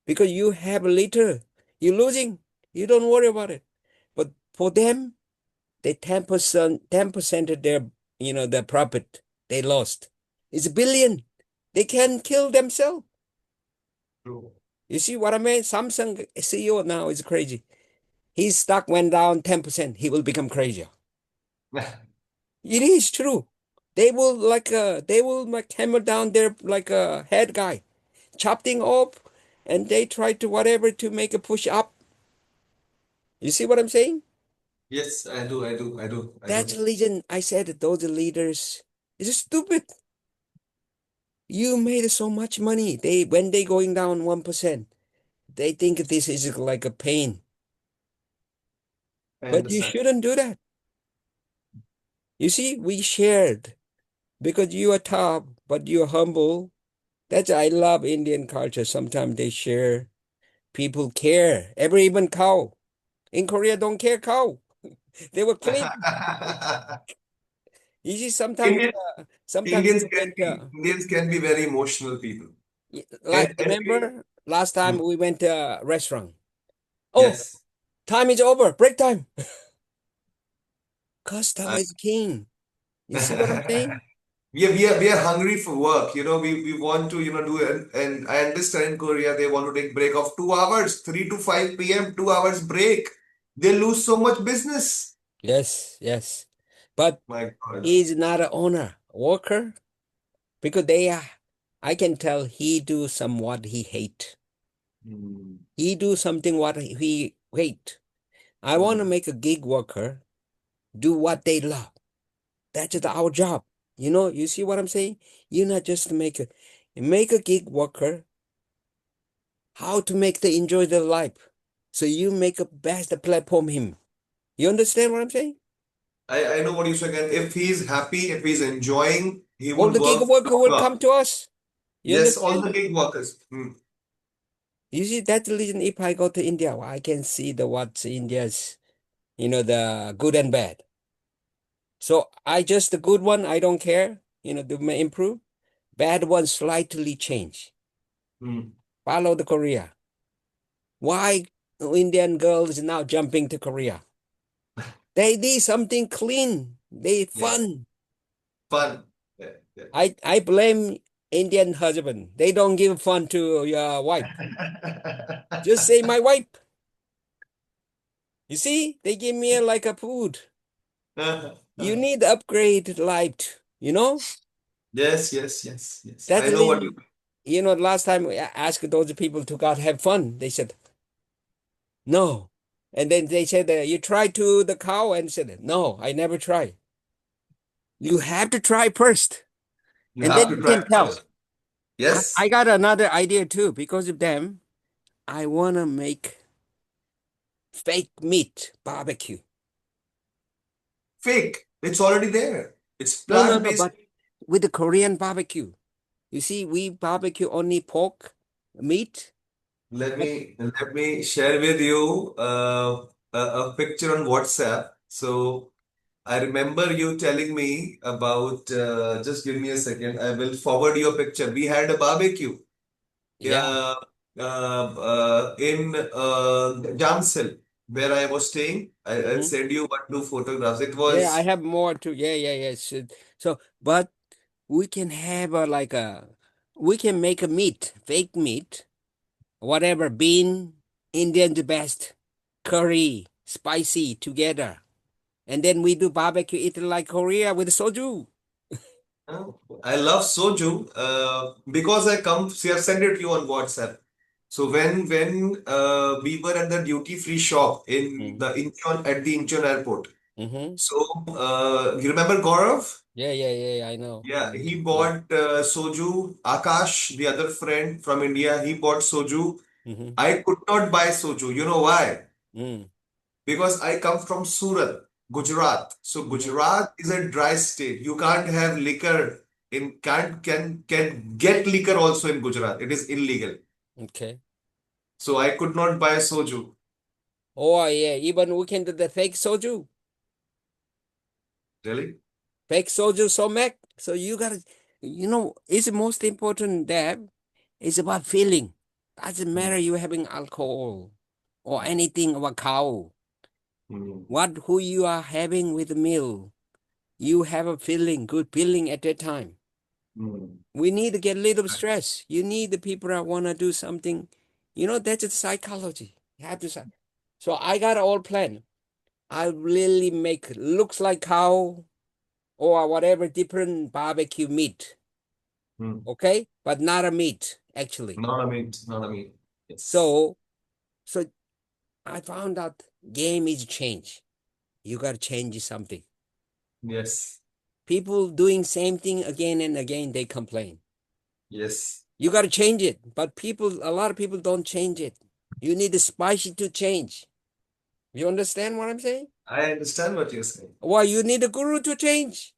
because you have a little. You're losing. You don't worry about it. But for them, they 10% of their their profit they lost. It's a billion. They can kill themselves. True. You see what I mean? Samsung CEO now is crazy. His stock went down 10%. He will become crazier. It is true. They will like hammer down their like a head guy, chop thing off, and they try to whatever to make a push up. You see what I'm saying? Yes, I do. I do. I do. I That's do. a legion. I said that those leaders is stupid. You made so much money. They when they going down 1%, they think this is like a pain. I But you understand. shouldn't do that. You see, we shared because you are top, but you're humble. That's I love Indian culture. Sometimes they share. People care. Every even cow in Korea don't care cow. They will clean. You see, Indian, sometimes we went. Indians can be very emotional people. Like And remember last time Hmm. we went to a restaurant. Oh, Yes. time is over. Break time. Customer is king. You see what I'm saying? we are hungry for work. We want to, do it. And I understand in Korea they want to take break of 2 hours, 3 to 5 p.m., 2 hours break. They lose so much business. Yes, yes. But My God. he's not an owner, worker, because they are, I can tell he do some what he hate. Hmm. He do something what he hate. I want to Hmm. make a gig worker do what they love. That's our job. You see what I'm saying? You're not just to make a gig worker how to make the enjoy their life. So you make a best platform him. You understand what I'm saying? I know what you're saying. And if he's happy, if he's enjoying, he All would the gig work worker will longer. come to us. You Yes, all understand? the gig workers. Hmm. You see, that's the reason if I go to India, I can see the what's India's, the good and bad. So I just the good one, I don't care, to improve. Bad one slightly change. Hmm. Follow the Korea. Why Indian girls now jumping to Korea? They did something clean. They Yeah. fun. Fun. Yeah. Yeah. I blame Indian husband. They don't give fun to your wife. Just say my wife. You see, they give me like a food. You need upgrade life, Yes, yes, yes, yes. That's I the know what you reason, last time I asked those people to God have fun. They said, no. And then they said, you try to the cow and said, no, I never try. You have to try first. you And then have to you try can tell. first. I Yes. got another idea too. Because of them, I want to make fake meat barbecue. Fake. It's already there. It's No, no, no, plant-based. but with the Korean barbecue. You see, we barbecue only pork, meat. But Let me share with you a picture on WhatsApp. So I remember you telling me about. Just give me a second. I will forward you a picture. We had a barbecue. yeah. Uh, in Jamsil, where I was staying. I'll Mhm. send you 1, 2 photographs. It Yeah, I was. have more too. Yeah, yeah, yeah. But we can have we can make a meat, fake meat, whatever, bean, Indian the best, curry, spicy together. And then we do barbecue it like Korea with soju. I love soju because I come. See, I've sent it to you on WhatsApp. So when we were at the duty free shop in Mm-hmm. the Incheon at the Incheon airport. Mm-hmm. So you remember Gaurav? Yeah, yeah, yeah, yeah, I know. Yeah, he Yeah. bought soju. Akash, the other friend from India, he bought soju. Mm-hmm. I could not buy soju. You know why? Mm. Because I come from Surat, Gujarat. So Mm-hmm. Gujarat is a dry state. You can't have liquor in can't can get liquor also in Gujarat. It is illegal. Okay. So I could not buy soju. Oh yeah, even we can do the fake soju. Really? Fake soju so make. So you gotta, it's the most important that it's about feeling. Doesn't Hmm. matter you having alcohol or anything about cow. Hmm. Who you are having with the meal. You have a feeling, good feeling at that time. Hmm. We need to get rid of stress. You need the people that want to do something. That's the psychology. You have to say. So I got all plan. I really make looks like cow or whatever different barbecue meat. Hmm. Okay, but not a meat actually. Not a meat. Not a meat. Yes. So so I found out game is change. You gotta change something. Yes. People doing same thing again and again. They complain. Yes. You gotta change it, but a lot of people don't change it. You need the spicy to change. You understand what I'm saying? I understand what you're saying. Why you need a guru to change?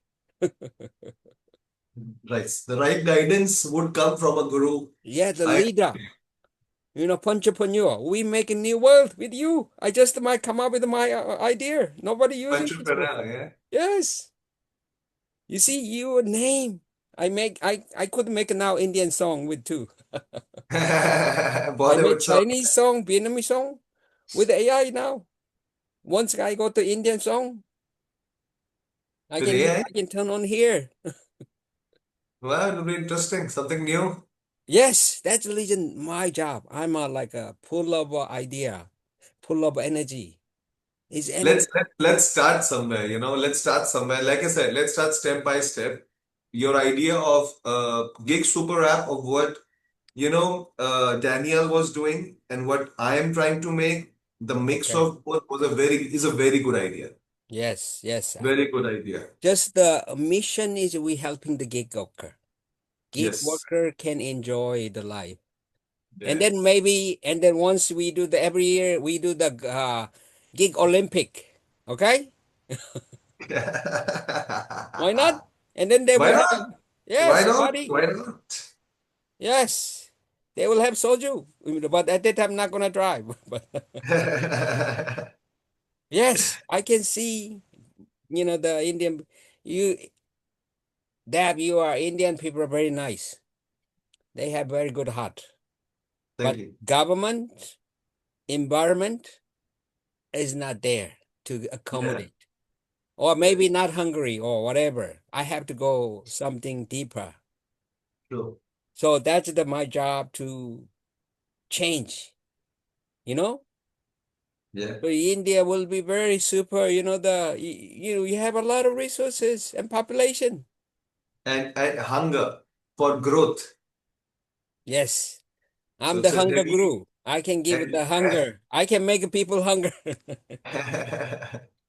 Right. The right guidance would come from a guru. Yeah, the I leader. Entrepreneur. We make a new world with you. I just might come up with my idea. Nobody using this entrepreneur, before. yeah. Yes. You see, your name. I could make a now Indian song with two. I made Bollywood song Chinese song, Vietnamese song with AI now. Once I go to Indian song, I with can AI. I can turn on here. Well, it'll be interesting. Something new. Yes, that's religion. My job. I'm like a full of idea, full of energy. Is any Let's start somewhere, let's start somewhere. Like I said, let's start step by step. Your idea of gig super app of what Daniel was doing and what I am trying to make, the mix okay? of both is a very good idea. Yes, yes. Very good idea. Just the mission is we helping the gig worker. Gig Yes. worker can enjoy the life, and Yeah. then maybe, and then once we do the every year we do the gig Olympic. Okay, why not? And then they Why will not? have Why yes, not? buddy. Why not? Yes, they will have soju, but at that time I'm not gonna drive. But yes, I can see. The Indian, you Dab, you are Indian people are very nice. They have very good heart. Thank But you. government, environment is not there to Yeah. accommodate. Or Yeah. maybe not Hungary or whatever. I have to go something deeper. True. So that's my job to change, you know? Yeah. So India will be very super, you have a lot of resources and population. And hunger for growth. Yes, I'm So the it's a hunger Delhi guru. I can give it and the hunger. I can make people hunger.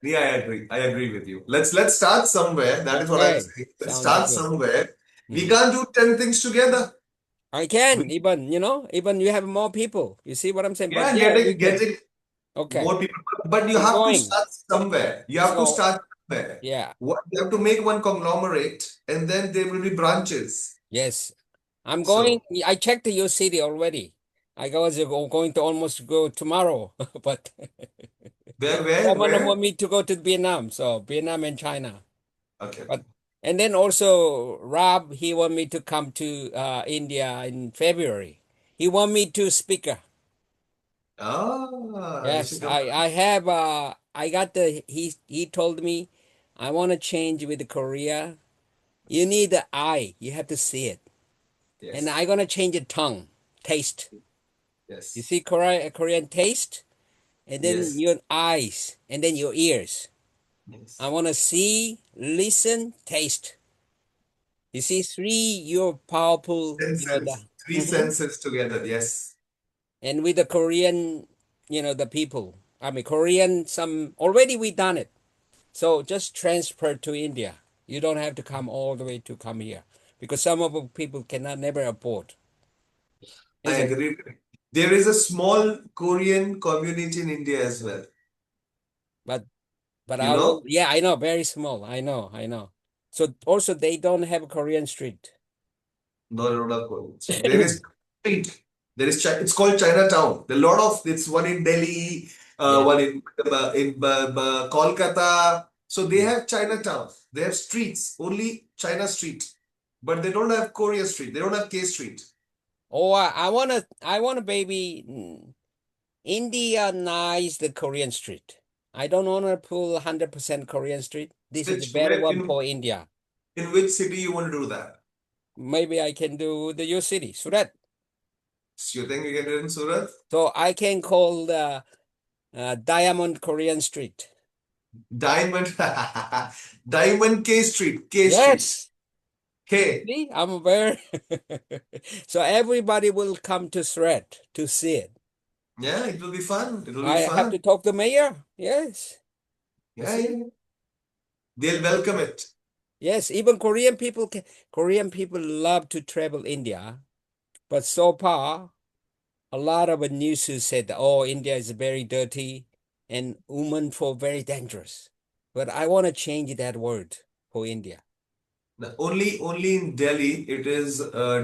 yeah, I agree. I agree with you. Let's start somewhere. That is what I'm Okay, saying. Let's sounds start good. somewhere. We Mhm. can't do 10 things together. I We, can even, even you have more people. You see what I'm saying? But yeah, yeah, we can. getting Okay, more people. But you I'm have to going. start somewhere. You have to So start somewhere. yeah, You have to make one conglomerate, and then there will be branches. yes, I'm going. So I checked your city already. I was going to almost go tomorrow, but someone where? want me to go to Vietnam. So Vietnam and China. Okay, okay. But and then also Rob, he want me to come to India in February. He want me to speaker. Ah, you Yes, should come. I have I got the he told me I want to change with Korea. You need the eye. You have to see it. And Yes, I gonna change the tongue, taste. You yes, see Korean taste and then yes, your eyes and then your ears. I yes. want to see, listen, taste. You see three you're powerful, the Senses, three Mhm. senses together. Yes. And with the Korean, the people. I mean Korean some already we done it. So just transfer to India. You don't have to come all the way to come here because some of the people cannot never afford, I isn't it? agree. There is a small Korean community in India as well. But but You I will. know, Yeah, I know, very small. I know. So also they don't have a Korean street. Baroda Korean. So there is street. There is it's called Chinatown. There are a lot of it's one in Delhi, Yes, one in Kolkata. So they yes. have Chinatown. They have streets, only China Street, but they don't have Korea Street. They don't have K Street. Oh, I wanna baby Indianize the Korean street. I don't wanna pull 100% Korean street. This is the Which better where one for India. in which city you want to do that? Maybe I can do the your city, Surat. So you think you can do it in Surat? So I can call the Diamond Korean Street. Diamond, Diamond K Street, K Street, Yes. K. See, I'm very. So everybody will come to Surat to see it. Yeah, it will be fun. It will be I have fun. to talk to mayor. Yes. You Yeah, see? yeah. They'll welcome it. Yes, even Korean people love to travel India, but so far a lot of the news has said, "Oh, India is very dirty and women for very dangerous." But I want to change that word for India. Now, only in Delhi it is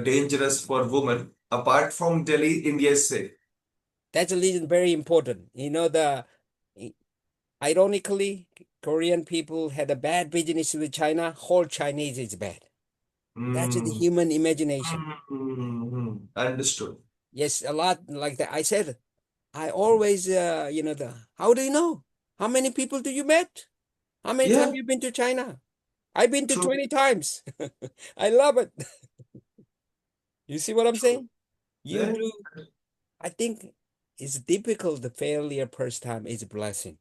dangerous for women. Apart from Delhi, India is safe. That's a reason very important. Ironically, Korean people had a bad business with China. Whole Chinese is bad. That's the Mm. human imagination. Understood. Yes, a lot like that. I said, I always, how do you know? How many people do you met? How many times Yeah, you been to China? I've been to True. 20 times. I love it. You see what I'm saying? You Yeah. do. I think it's difficult. The failure first time is a blessing.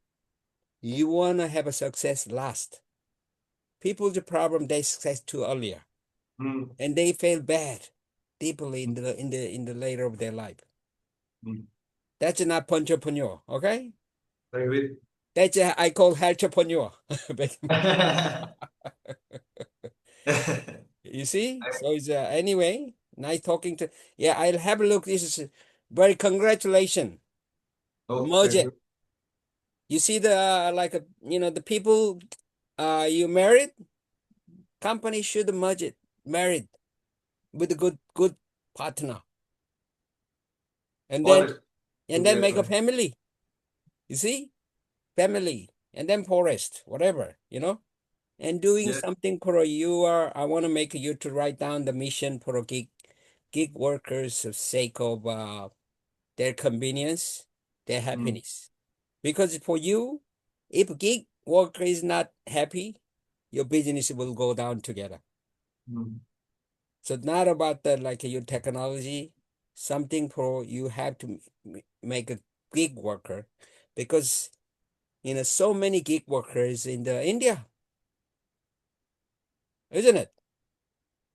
You want to have a success last. People's problem they success too earlier Mm, and they fail bad deeply in the later of their life. mm. That's not entrepreneur, okay? I agree. That's I call entrepreneur. You see? So it's anyway, nice talking to. Yeah, I'll have a look. This is very congratulations. Oh, Merge thank it. you. You see the like a the people you married, company should merge it, married with a good partner. And then Honest and to then their make a client. family. You see? Family. And then forest, whatever. And doing Yeah. something for I want to make you to write down the mission for a gig workers of sake of their convenience, their Mm, happiness. Because for you, if gig worker is not happy, your business will go down together. mm, So not about the like your technology, something for you have to make a gig worker, because so many gig workers in the India, isn't it?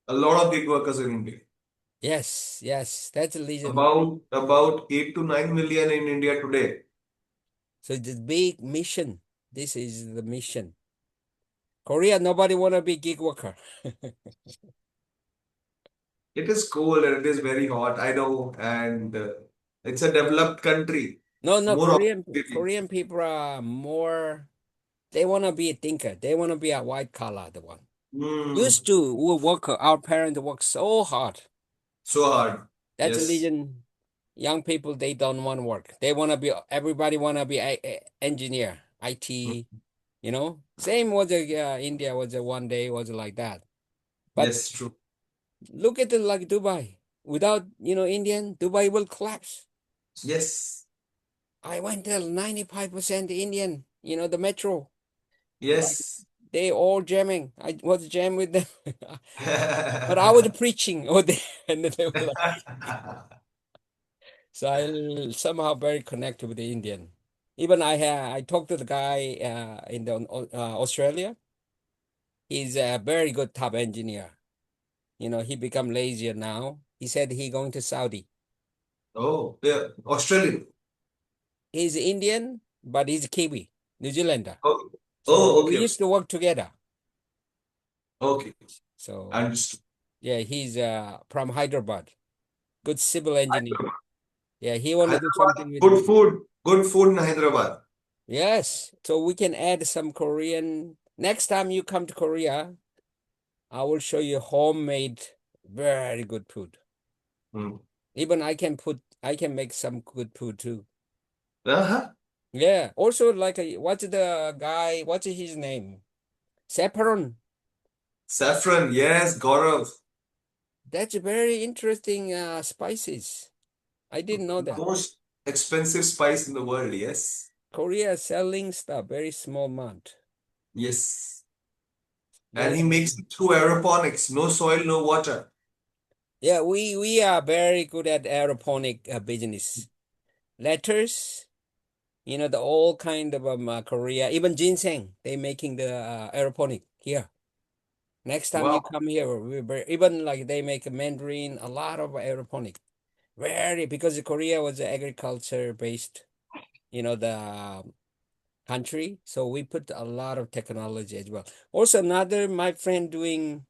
a lot of gig workers in India. Yes, yes, that's the reason. About 8 to 9 million in India today. So the big mission. This is the mission. Korea, nobody wanna be gig worker. It is cold and it is very hot, I know, and it's a developed country. No, no, More Korean opportunities. people are more. They wanna be a thinker. They wanna be a white collar, the one. Mm, Used to we work. Our parents work so hard. so hard. That's the Yes. reason young people they don't want to work. They wanna be. Everybody wanna be a engineer, IT. Mm, Same was India was one day was like that. But yes, true. look at it like Dubai. Without Indian, Dubai will collapse. Yes. I went there 95% Indian. The metro. Like Yes. they all jamming. I was jam with them. But I was preaching over there, and then they were like, so I somehow very connected with the Indian. Even I talked to the guy in the Australia. He's a very good top engineer. He become lazier now. He said he going to Saudi. Oh, yeah. Australian. He's Indian, but he's Kiwi, New Zealander. Oh, So oh, we okay. used to work together. Okay. So Understood. yeah, he's from Hyderabad, good civil engineer. Hyderabad. Yeah, he want to do Hyderabad. something with Good me. food. Good food in Hyderabad. Yes, so we can add some Korean. Next time you come to Korea, I will show you homemade, very good food. Mm. Even I can make some good food too. Uh-huh. Yeah. Also, like, what's his name? Saffron. Saffron. Yes, Gaurav. That's a very interesting spices. I didn't know The that. most expensive spice in the world. Yes. Korea is selling stuff, very small amount. Yes. And Very he makes interesting. it through aeroponics. No soil, no water. Yeah, we are very good at aeroponic business. Letters, the all kind of Korea, even ginseng, they making the aeroponic here. Next time you Wow. come here, even like they make a mandarin, a lot of aeroponic. Very because Korea was agriculture based, the country. So we put a lot of technology as well. Also, another my friend doing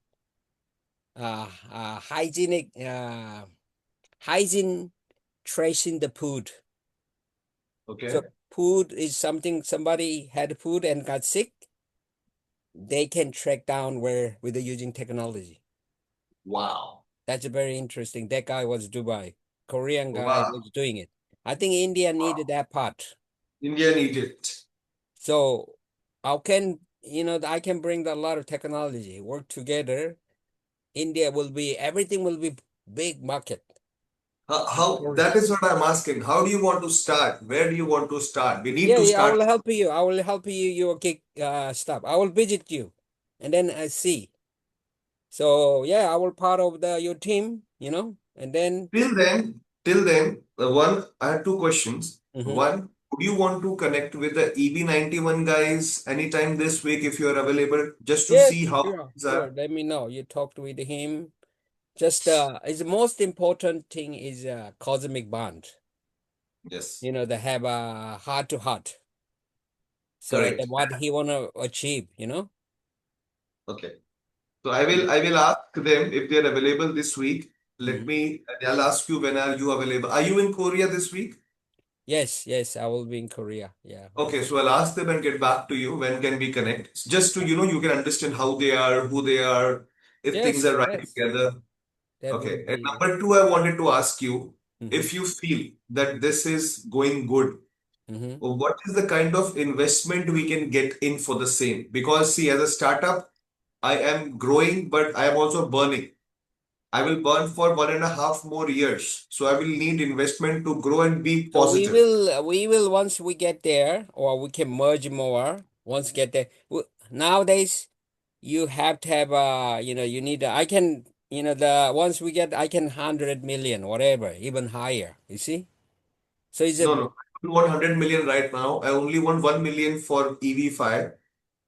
hygienic hygiene tracing the food. So Okay. food is something somebody had food and got sick. They can track down where with the using technology. Wow. That's very interesting. That guy was Dubai. Korean guy Wow. was doing it. I think India Wow. needed that part. India and Egypt. So how can I can bring a lot of technology work together. India will be everything will be big market. That is what I'm asking. How do you want to start? Where do you want to start? We need Yeah, to yeah, I start. will help you. I will help you your kick stuff. I will visit you. and then I see. So yeah, I will part of your team, and then. One, I have two questions. Mhm. One, would you want to connect with the EB91 guys anytime this week if you're available, just to Yes, see how sure, things sure. are? Let me know. You talked with him. Just is the most important thing is cosmic bond. Yes, They have a heart to heart. So that correct. what he wanna achieve. Okay. So I will ask them if they're available this week. Mhm. I'll ask you when are you available. Are you in Korea this week? Yes, yes, I will be in Korea. Yeah. Okay, so I'll ask them and get back to you when can we connect. Just to, you can understand how they are, who they are, if things Yes, are right yes. together. That will Okay. And be. number two, I wanted to ask you Hmm. if you feel that this is going good, Hmm. what is the kind of investment we can get in for the same? Because, see, as a startup, I am growing, but I am also burning. I will burn for 1.5 more years. So I will need investment to grow and be So we positive. will we will once we get there, or we can merge more. Once get there. Nowadays, you have to have you need. I can. The once we get, I can 100 million, whatever, even higher. You see. So it's a No, no, I don't want 100 million right now. I only want 1 million for EV5.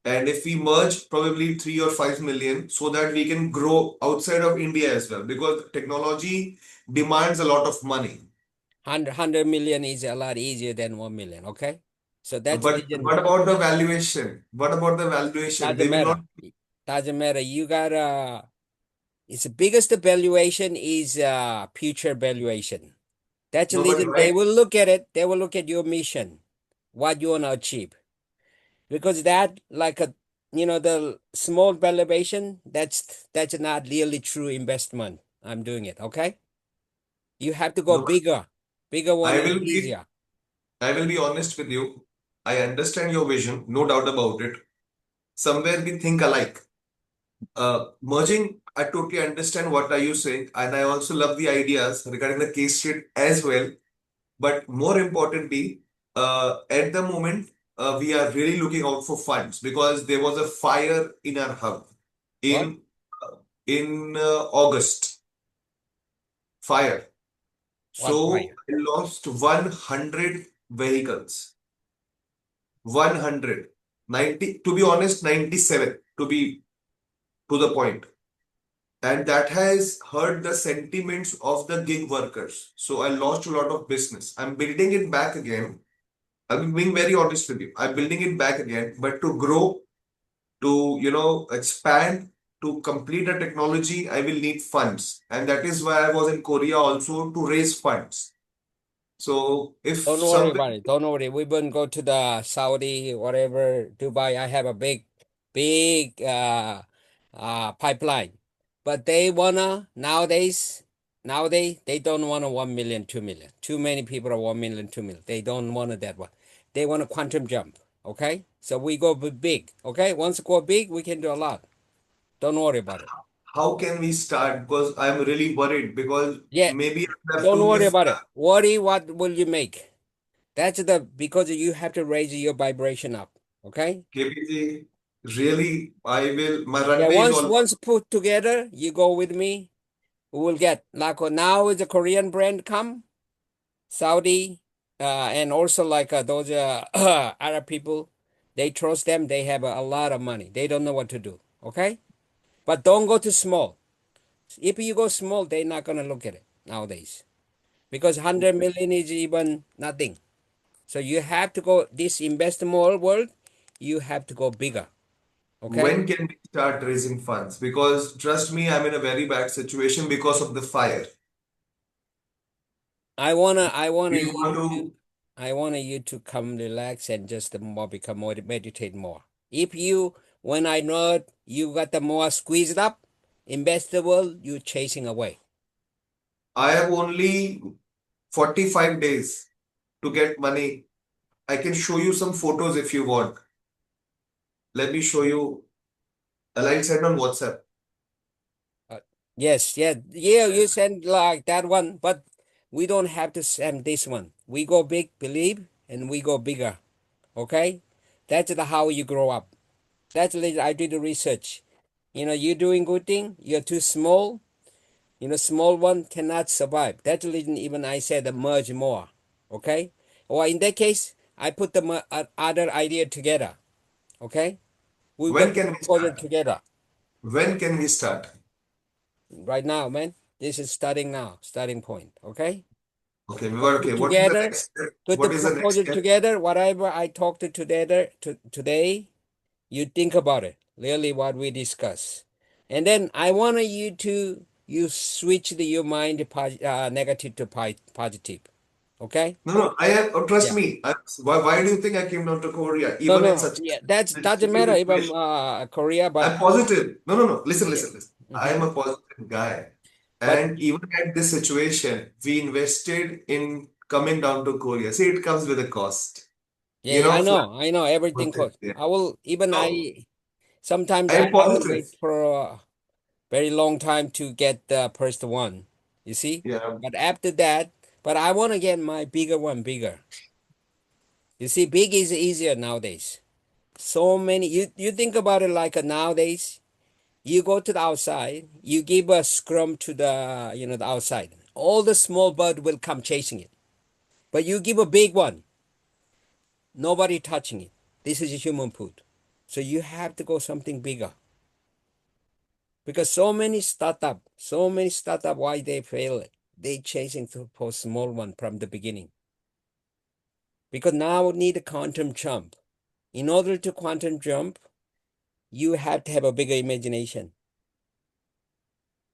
And if we merge, probably 3 or 5 million so that we can grow outside of India as well because technology demands a lot of money. 100 million is a lot easier than 1 million. Okay. So that's But vision. what about the valuation? What about the valuation? They Doesn't will not. matter. Doesn't matter. You got it's the biggest valuation is future valuation. That's the No, but reason they right. will look at it. They will look at your mission, what you want to achieve. Because that, like the small valuation, that's not really true investment. I'm doing it. Okay. You have to go No, but bigger. Bigger one I is will be. easier. I will be honest with you. I understand your vision, no doubt about it. Somewhere we think alike. Merging, I totally understand what are you saying, and I also love the ideas regarding the case sheet as well. But more importantly, at the moment, we are really looking out for funds because there was a fire in our hub What? in August. Fire. What So fire? I lost 100 vehicles. 100. 90, to be honest, 97 to be to the point. And that has hurt the sentiments of the gig workers. So I lost a lot of business. I'm building it back again. I'm being very honest with you. I'm building it back again, but to grow, to expand, to complete the technology, I will need funds, and that is why I was in Korea also to raise funds. So if Don't worry somewhere about it. Don't worry. We wouldn't go to the Saudi, whatever, Dubai. I have a big pipeline. But they wanna nowadays they don't want a 1 million, 2 million. Too many people are 1 million, 2 million. They don't want that one. They want a quantum jump. Okay? So we go big. Okay? Once we go big, we can do a lot. Don't worry about it. how can we start? Because I'm really worried because Yeah, maybe I have don't to worry if about it. Worry what will you make? That's the because you have to raise your vibration up. Okay? KPG really I will my Yeah, runway is once all once put together, you go with me, we will get like now is a Korean brand come, Saudi, and also like those Arab people, they trust them, they have a lot of money. They don't know what to do. Okay? But don't go too small. If you go small, they're not gonna look at it nowadays. Because 100 million is even nothing. So you have to go this invest more world, you have to go bigger. Okay? when can we start raising funds? Because trust me, I'm in a very bad situation because of the fire. I wanna We want you to to I want you to come relax and just more become more meditate more. If you when I know you got the more squeezed up, investable, you chasing away. I have only 45 days to get money. I can show you some photos if you want. Let me show you. I'll send on WhatsApp. Uh, yes, yeah, yeah. You send like that one, but we don't have to send this one. We go big, believe, and we go bigger. Okay, that's the how you grow up. That's the reason I did the research. You're doing good thing. You're too small. Small one cannot survive. That's the reason even I said merge more. Okay? Or in that case, I put the other idea together. Okay? We When got the can we proposal start? together When can we start? right now, man. This is starting now, starting point. Okay? Okay, we So were okay. put What is the together, next step? put the What is the next proposal step? together. Whatever I talked to today, you think about it. Really, what we discuss, and then I want you to switch your mind negative to positive. Okay? No, no, I am, oh, trust Yeah. me. Why do you think I came down to Korea, No, even no, in no. such Yeah, that's a doesn't difficult matter if I'm situation? Korea, but I'm positive. No, no, no. Listen, yeah. listen, listen. I am Hmm. a positive guy. But And even at this situation, we invested in coming down to Korea. See, it comes with a cost. yeah, You yeah, know, flight. I know everything costs. Yeah. I will even So I sometimes I I am have to positive. wait for a very long time to get the first one. You see, Yeah. but after that, but I want to get my bigger one bigger. You see, big is easier nowadays. So many. You think about it like nowadays. You go to the outside. You give a scrum to the outside. All the small bird will come chasing it. But you give a big one. Nobody touching it. This is a human food. So you have to go something bigger. Because so many startup, why they fail it? They chasing for small one from the beginning. Because now need a quantum jump. In order to quantum jump, you have to have a bigger imagination.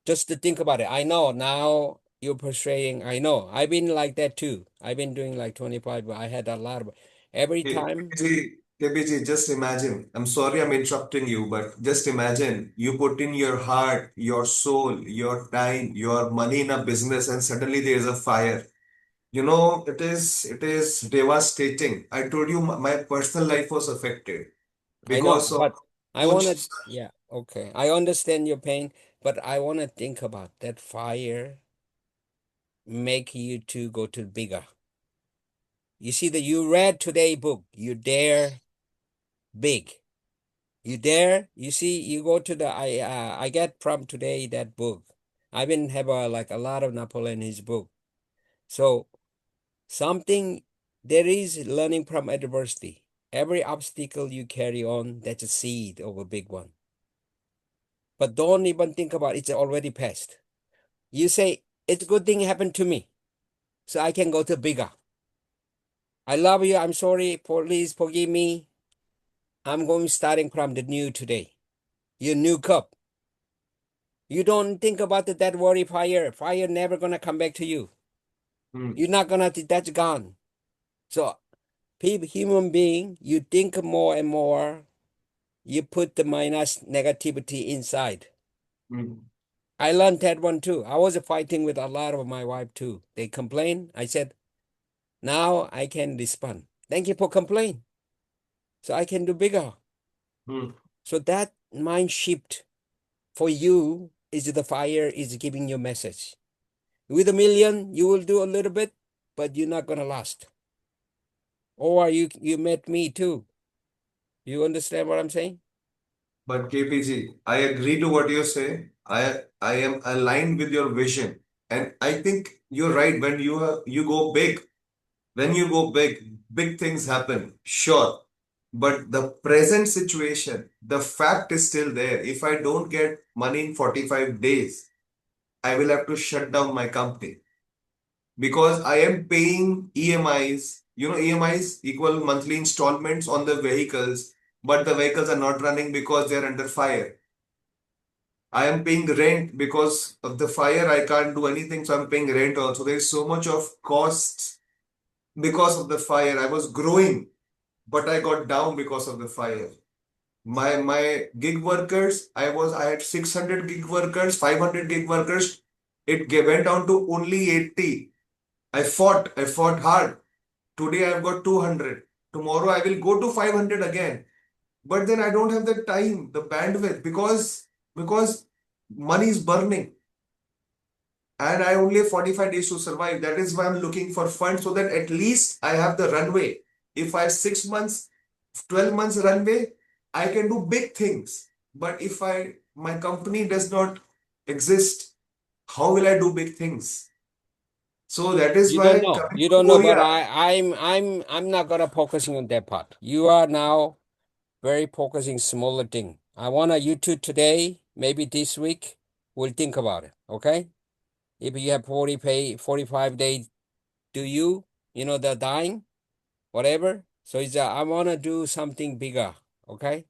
Just to think about it. I know now you're portraying, I know. I've been like that too. I've been doing like 25, but I had a lot of every time. KBG, just imagine. I'm sorry I'm interrupting you, but just imagine you put in your heart, your soul, your time, your money in a business, and suddenly there is a fire. You know, it is devastating. I told you my personal life was affected I know, because of but I huge. want to, yeah, okay. I understand your pain, but I want to think about that fire make you to go to bigger. You see that you read today book, you dare big. You dare, you see, you go to the I get from today that book. I've been have like a lot of Napoleon his book. So something there is learning from adversity. Every obstacle you carry on, that's a seed of a big one. But don't even think about it's already past. You say it's a good thing happened to me, so I can go to bigger. I love you. I'm sorry. Please forgive me. I'm going starting from the new today. Your new cup. You don't think about that worry fire. Fire never gonna come back to you. Hmm, You're not gonna. That's gone. So, people, human being, you think more and more. You put the minus negativity inside. hmm. I learned that one too. I was fighting with a lot of my wife too. They complain. I said, now I can respond. Thank you for complain. So I can do bigger. Hmm. So that mind shift for you is the fire is giving you message. With a million, you will do a little bit, but you're not gonna last. Or you met me too. You understand what I'm saying? But KPG, I agree to what you say. I am aligned with your vision, and I think you're right. You go big, when you go big, big things happen. Sure, but the present situation, the fact is still there. If I don't get money in 45 days, I will have to shut down my company because I am paying EMIs. You know, EMIs equal monthly installments on the vehicles, but the vehicles are not running because they're under fire. I am paying rent because of the fire. I can't do anything, so I'm paying rent also. There's so much of costs because of the fire. I was growing, but I got down because of the fire. My gig workers, I had 600 gig workers, 500 gig workers. Went down to only 80. I fought hard. Today I've got 200. Tomorrow I will go to 500 again. But then I don't have the time, the bandwidth because money is burning and I only have 45 days to survive. That is why I'm looking for funds so that at least I have the runway. If I have 6 months, 12 months runway, I can do big things. But if my company does not exist, how will I do big things? So that is You don't why know. coming You to don't know, but Korea, I'm not gonna focusing on that part. You are now very focusing smaller thing. I wanna you to today, maybe this week, we'll think about it. Okay? If you have 45 days, do you know the dying, whatever. So it's I wanna do something bigger. Okay?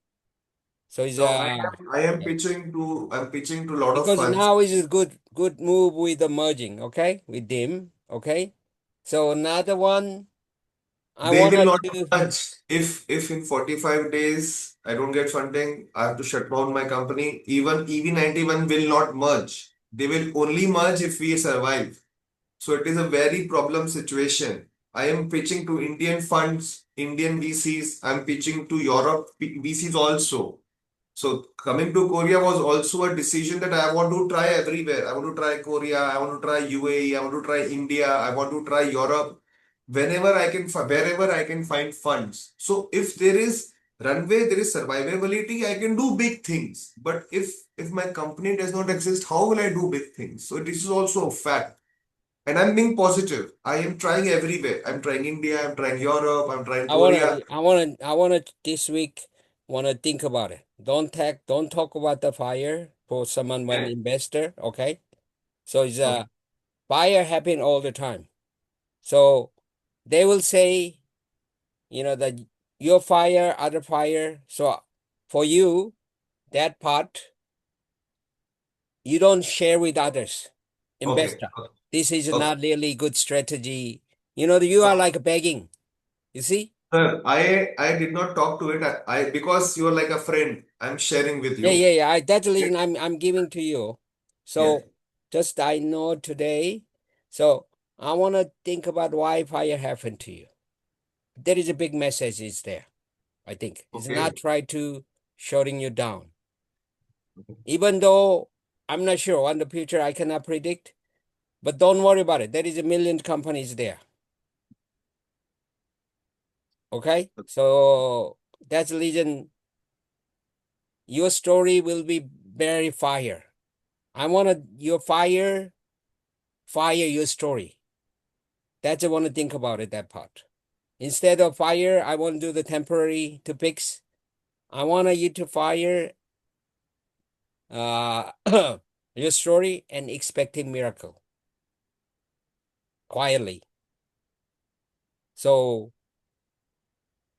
So it's so I am pitching to a lot of because funds. now is a good move with the merging. Okay, with them. Okay. So another one I They will wanna not do. budge. If in 45 days I don't get funding, I have to shut down my company. Even EV91 will not merge. They will only merge if we survive. So it is a very problem situation. I am pitching to Indian funds, Indian VCs. I'm pitching to Europe VCs also. So coming to Korea was also a decision that I want to try everywhere. I want to try Korea, I want to try UAE, I want to try India, I want to try Europe. Whenever I can, wherever I can find funds. So if there is runway, there is survivability, I can do big things. But if my company does not exist, how will I do big things? So this is also a fact. And I'm being positive. I am trying everywhere. I'm trying India, I'm trying Europe, I'm trying Korea. I wanna this week wanna think about it. Don't talk about the fire for someone when Yeah. investor. Okay, so it's Okay. fire happen all the time. So they will say that your fire, other fire. So for you that part you don't share with others, Okay. investor. This is Okay. not really good strategy. You are Okay. like begging. You see? Sir, I did not talk to it. I because you are like a friend. I'm sharing with Yeah, you. yeah, yeah. That's the Yeah. reason I'm giving to you. Yeah. So just I know today. So I want to think about why fire happened to you. There is a big message is there. I think it's Okay. not try to shutting you down. Even though I'm not sure on the future, I cannot predict. But don't worry about it. There is a million companies there. Okay, so that's the reason your story will be very fire. I want to your fire your story. That's I want to think about it, that part. Instead of fire, I want to do the temporary to fix. I want you to fire uh your story and expecting miracle quietly. So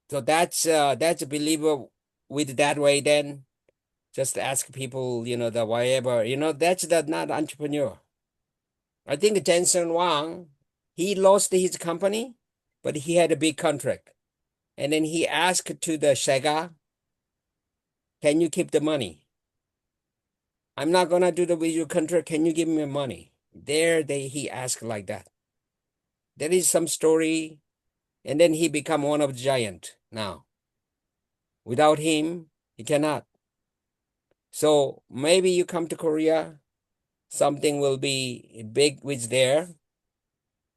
that's a believer with that way then just ask people, the whatever, that's the not entrepreneur. I think Jensen Wang, he lost his company, but he had a big contract. And then he asked to the Sega, can you keep the money? I'm not gonna do the visual contract. Can you give me money? There he asked like that. There is some story, and then he become one of the giant now. Without him, he cannot. So maybe you come to Korea, something will be big with there,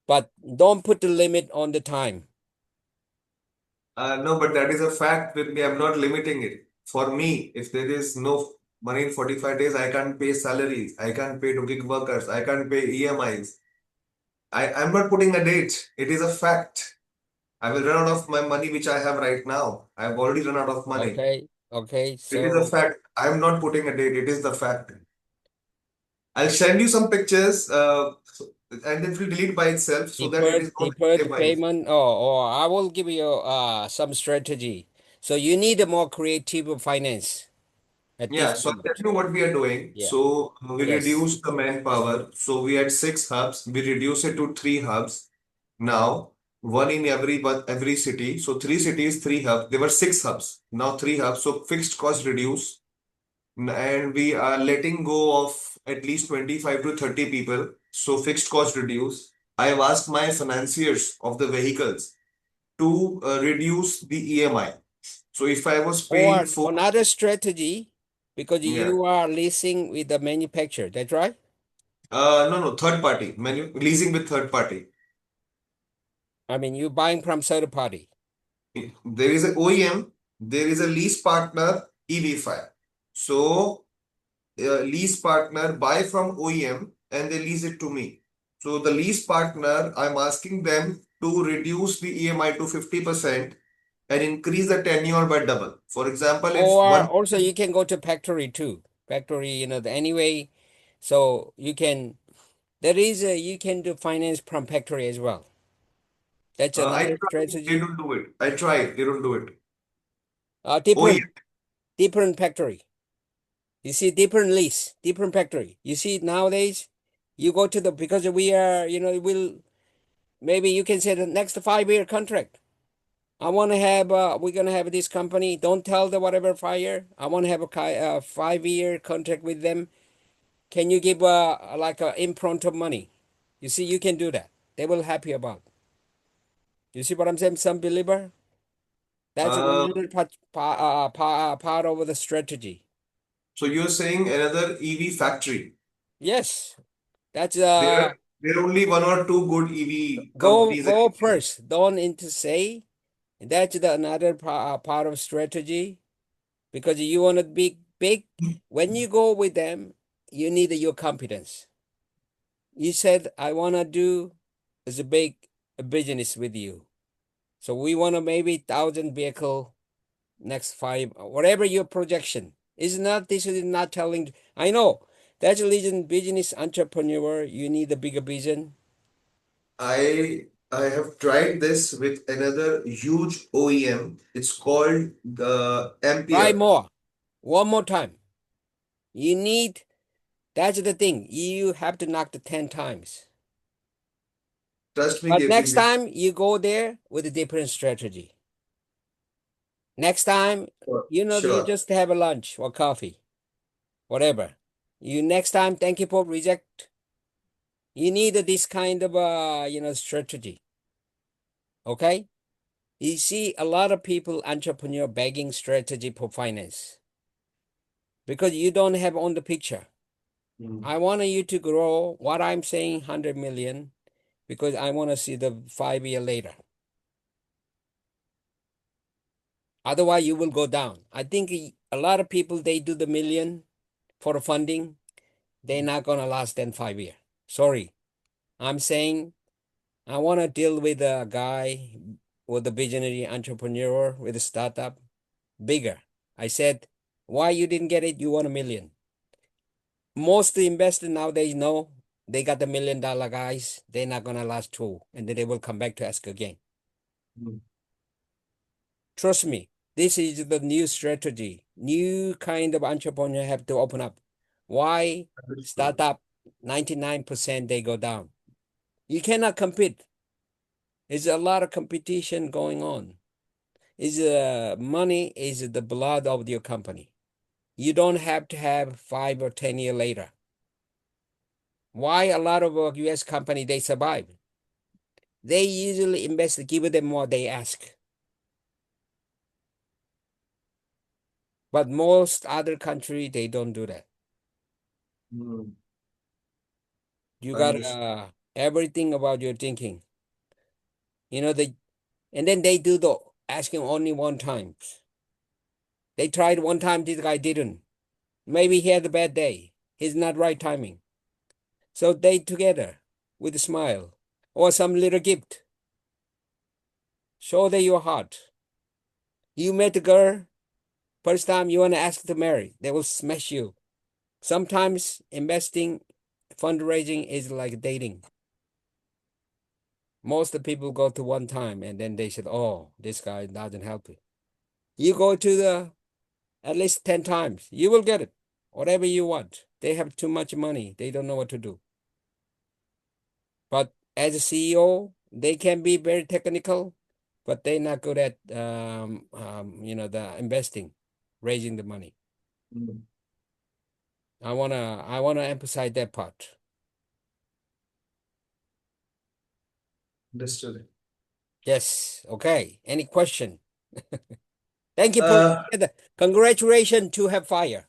but don't put the limit on the time. No, but that is a fact with me. I'm not limiting it. For me, if there is no money in 45 days, I can't pay salaries. I can't pay to gig workers. I can't pay EMIs. I'm not putting a date. It is a fact. I will run out of my money which I have right now. I have already run out of money. Okay, okay. It is a So fact. I'm not putting a date. It is the fact. I'll send you some pictures and it will delete by itself so that it is not deferred device. payment, or I will give you some strategy. So you need a more creative finance at Yeah, this so I'll tell moment. you what we are doing. Yeah. So we Yes. reduce the manpower. So we had 6 hubs. We reduce it to 3 hubs. Now, one in every city. So 3 cities, 3 hubs. There were 6 hubs. Now 3 hubs. So fixed cost reduce. And we are letting go of at least 25 to 30 people. So fixed cost reduce. I have asked my financiers of the vehicles to reduce the EMI. So if I was paying Or for, another strategy, because yeah, you are leasing with the manufacturer. That's right. no, third party, leasing with third party. I mean, you buying from third party. There is a OEM. there is a lease partner EV5. So lease partner buy from OEM and they lease it to me. So the lease partner, I'm asking them to reduce the EMI to 50% and increase the tenure by double. For example, if Or one, also you can go to factory too. Factory, anyway. So you can, there is a, you can do finance from factory as well. That's I another tried, they strategy. don't do it. I tried, they don't do it. Different, OEM, different factory. You see, different lease, different factory. You see, nowadays, you go to the, because we are, will, maybe you can say the next 5 year contract. I want to have, we're going to have this company. Don't tell the whatever fire. I want to have a 5 year contract with them. Can you give like a imprint of money? You see, you can do that. They will happy about. You see what I'm saying? Some believer. That's uh, another part of the strategy. so you're saying another EV factory. Yes, that's There are only one or two good EV go companies in go India. first. Don't into say that's the another part of strategy because you want to be big. When you go with them, you need your competence. You said I want to do is a big business with you. So we want to maybe 1,000 vehicle next five, whatever your projection is not. This is not telling. I know that's a legend business entrepreneur. You need a bigger vision. I have tried this with another huge OEM. It's called the Try Ampere. more, one more time. You need. That's the thing. You have to knock the 10 times. Trust me, But next KP. time you go there with a different strategy. Next time, Sure. you Sure. just have a lunch or coffee, whatever. You next time, thank you for reject. You need this kind of strategy. Okay? You see a lot of people, entrepreneur begging strategy for finance because you don't have on the picture. Mm. I want you to grow what I'm saying 100 million because I want to see the 5 year later. Otherwise, you will go down. I think a lot of people they do the million for the funding. They're not gonna last than 5 years. Sorry, I'm saying I want to deal with a guy with a visionary entrepreneur with a startup bigger. I said, why you didn't get it? You want a million. Most investors nowadays know they got the $1 million guys. They're not gonna last two, and then they will come back to ask again. Mm. Trust me, this is the new strategy. New kind of entrepreneur have to open up. Why Understood. startup 99% they go down? You cannot compete. There's a lot of competition going on. Is money is the blood of your company. You don't have to have 5 or 10 years later. Why a lot of US company they survive? They usually invest, give them more they ask. But most other country they don't do that. Mm. You got Understood. everything about your thinking. The and then they do the asking only one time. They tried one time, this guy didn't. Maybe he had a bad day. He's not right timing. So they together with a smile or some little gift. Show that your heart. You met a girl, first time you want to ask to marry, they will smash you. Sometimes investing, fundraising is like dating. Most of the people go to one time and then they said, oh, this guy doesn't help you. You go to the at least 10 times, you will get it. Whatever you want. They have too much money. They don't know what to do. But as a CEO, they can be very technical, but they're not good at the investing, raising the money. Mm. I wanna emphasize that part. Understood. Yes. Okay. Any question? Thank you for Uh, congratulations to have fire.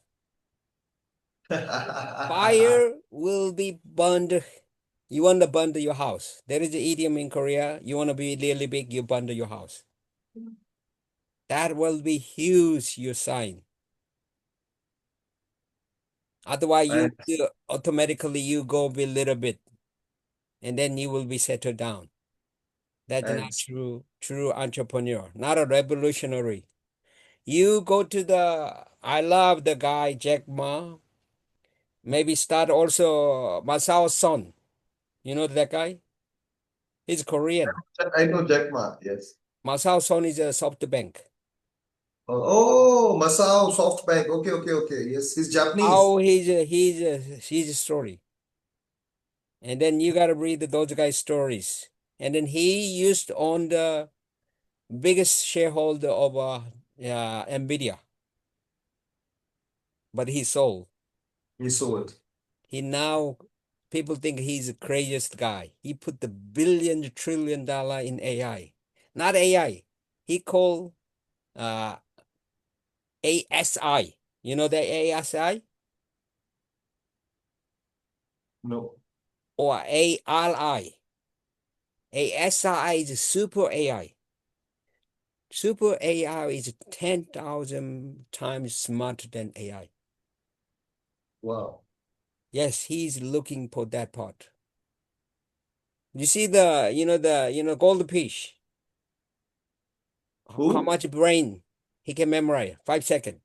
Fire will be burned. You want to burn your house. There is an idiom in Korea. You want to be really big, you burn your house. That will be huge, your sign. Otherwise, And automatically you go a little bit, and then you will be settled down. That's not and true entrepreneur, not a revolutionary. You go to the, I love the guy Jack Ma. Maybe start also Masao Son. You know that guy? He's Korean. I know Jack Ma, yes. Masao Son is a SoftBank. Oh, Masao, SoftBank. Okay, okay, okay. Yes, he's Japanese. How he's a story. And then you gotta read those guys' stories. And then he used to own the biggest shareholder of Nvidia, but he sold. He sold. He now people think he's the craziest guy. He put the $1 trillion in AI, not AI. He called uh, ASI. You know the ASI No. or ARI. ASI is super AI. Super AI is 10,000 times smarter than AI. Wow. Yes, he's looking for that part. You see goldfish. How Who? much brain he can memorize? 5 seconds.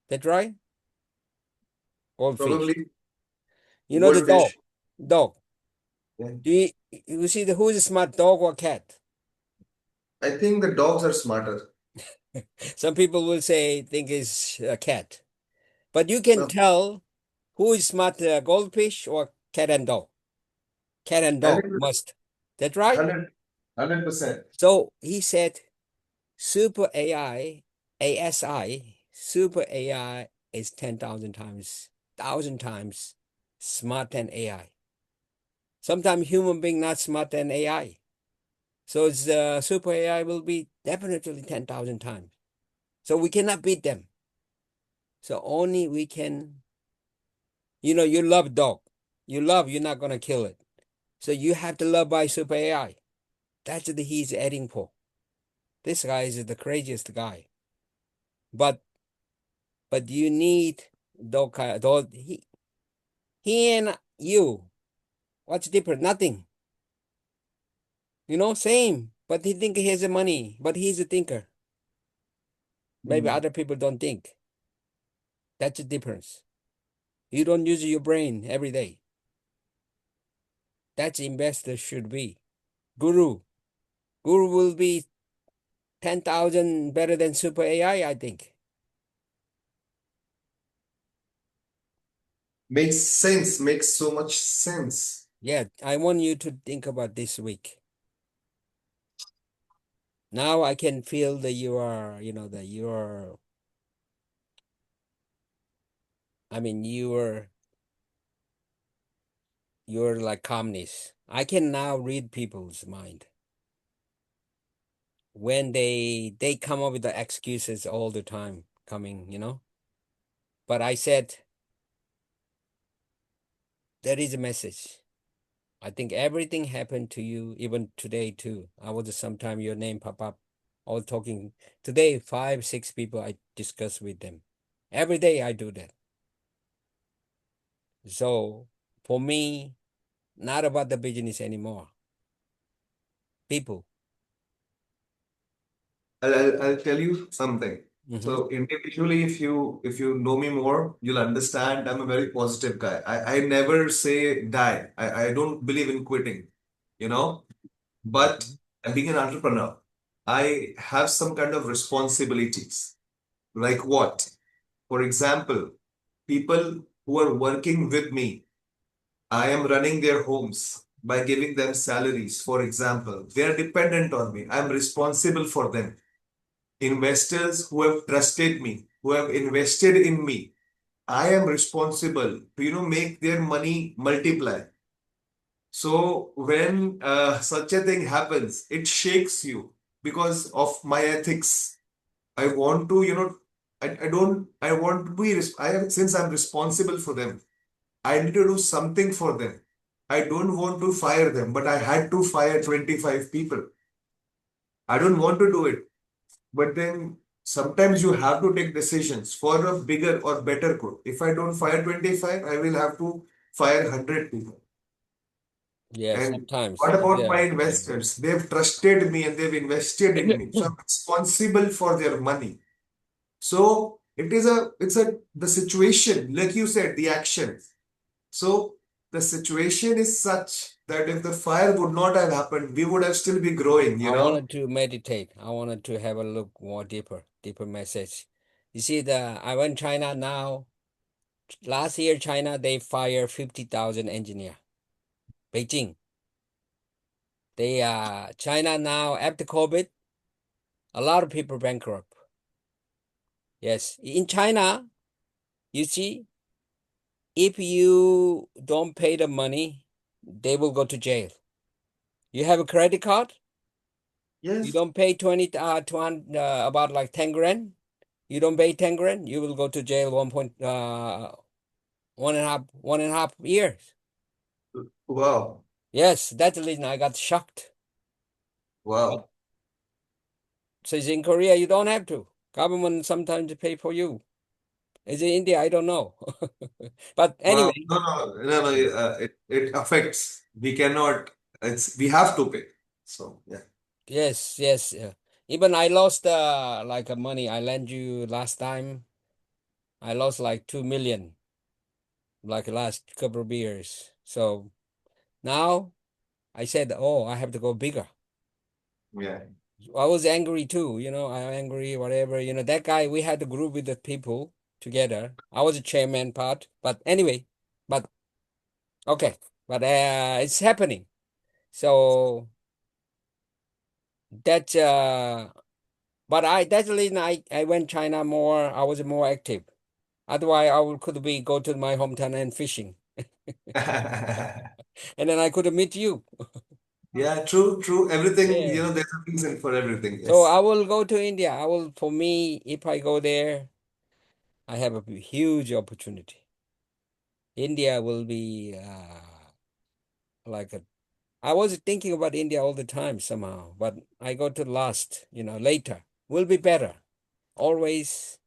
That's right. Goldfish. Probably You know the dog. goldfish. Dog. Yeah. You see who's a smart dog or cat? I think the dogs are smarter. Some people will say think it's a cat, but you can No, tell who is smart, goldfish or cat and dog. Cat and dog 100, must. That's right. 100%. So he said, super AI, ASI, super AI is 10,000 times, 1,000 times smart than AI. Sometimes human being not smart than AI. So it's super AI will be definitely 10,000 times. So we cannot beat them. So only we can, you love dog. You're not gonna kill it. So you have to love by super AI. That's what he's adding for. This guy is the craziest guy. But you need dog dog he and you. What's different? Nothing. Same. But he think he has the money. But he's a thinker. Maybe Mm. other people don't think. That's the difference. You don't use your brain every day. That's investor should be. Guru. Guru will be 10,000 better than super AI, I think. Makes sense. Makes so much sense. Yeah, I want you to think about this week. Now I can feel that I mean, you're like calmness. I can now read people's mind when they come up with the excuses all the time coming. But I said there is a message. I think everything happened to you, even today too. I was sometime your name pop up. I was talking today, 5, 6 people I discuss with them. Every day I do that. So for me, not about the business anymore. People. I'll tell you something. Hmm. So individually, if you know me more, you'll understand I'm a very positive guy. I never say die. I don't believe in quitting, you know. But Hmm. being an entrepreneur, I have some kind of responsibilities. Like what? For example, people who are working with me, I am running their homes by giving them salaries. For example, they are dependent on me. I'm responsible for them. Investors who have trusted me, who have invested in me, I am responsible to, make their money multiply. So when such a thing happens, it shakes you because of my ethics. I want to, I don't, I want to be, since I'm responsible for them, I need to do something for them. I don't want to fire them, but I had to fire 25 people. I don't want to do it. but then sometimes you have to take decisions for a bigger or better good. If I don't fire 25, I will have to fire 100 people. Yeah, And sometimes. what about my Yeah. investors? They've trusted me and they've invested in me. So I'm responsible for their money. So it's a the situation, like you said, the action. So the situation is such that if the fire would not have happened, we would have still be growing, I wanted to meditate. I wanted to have a look more deeper message. You see, I went China now. Last year, China, they fired 50,000 engineer. Beijing. China now, after COVID, a lot of people bankrupt. Yes. In China, you see, if you don't pay the money, they will go to jail. You have a credit card, you Yes. don't pay 200, about like 10 grand. You don't pay 10 grand, you will go to jail 1.5 years. Wow. Yes, that's the reason I got shocked. But Wow. says in Korea, you don't have to. Government sometimes pay for you. Is it India? I don't know. But Wow. anyway, No, no, no, no. It affects. We cannot, we have to pay. So, yeah. yes, yes. Even I lost like a money I lent you last time. I lost like 2 million like last couple of years. So now I said, oh, I have to go bigger. Yeah. I was angry too, I'm angry, whatever. That guy, we had a group with the people together. I was a chairman part, but anyway, but okay, but it's happening. So that's that's the reason I went China more. I was more active. Otherwise, could be go to my hometown and fishing, and then I could meet you. Yeah, true, true. Everything, Yeah. there's a reason for everything. So Yes. I will go to India. For me, if I go there, I have a huge opportunity. India will be like a. I was thinking about India all the time somehow, but I go to last, later. Will be better. Always.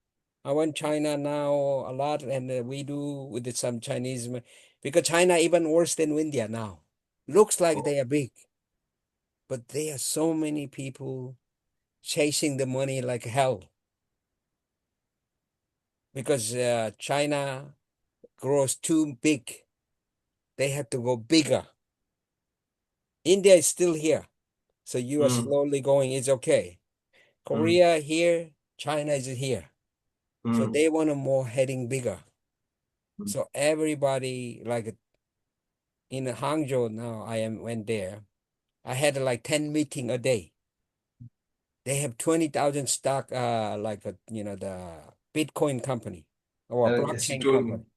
I went China now a lot, and we do with some Chinese, because China even worse than India now. Looks like Oh. they are big, but there are so many people chasing the money like hell because China grows too big. They have to go bigger. India is still here, so you are Mm, slowly going. It's okay. mm, Korea here, China is here, so mm, they want to more heading bigger. mm. So everybody like in Hangzhou now, went there. I had like 10 meeting a day. They have 20,000 stock, like the Bitcoin company or Yes, you blockchain told me. company.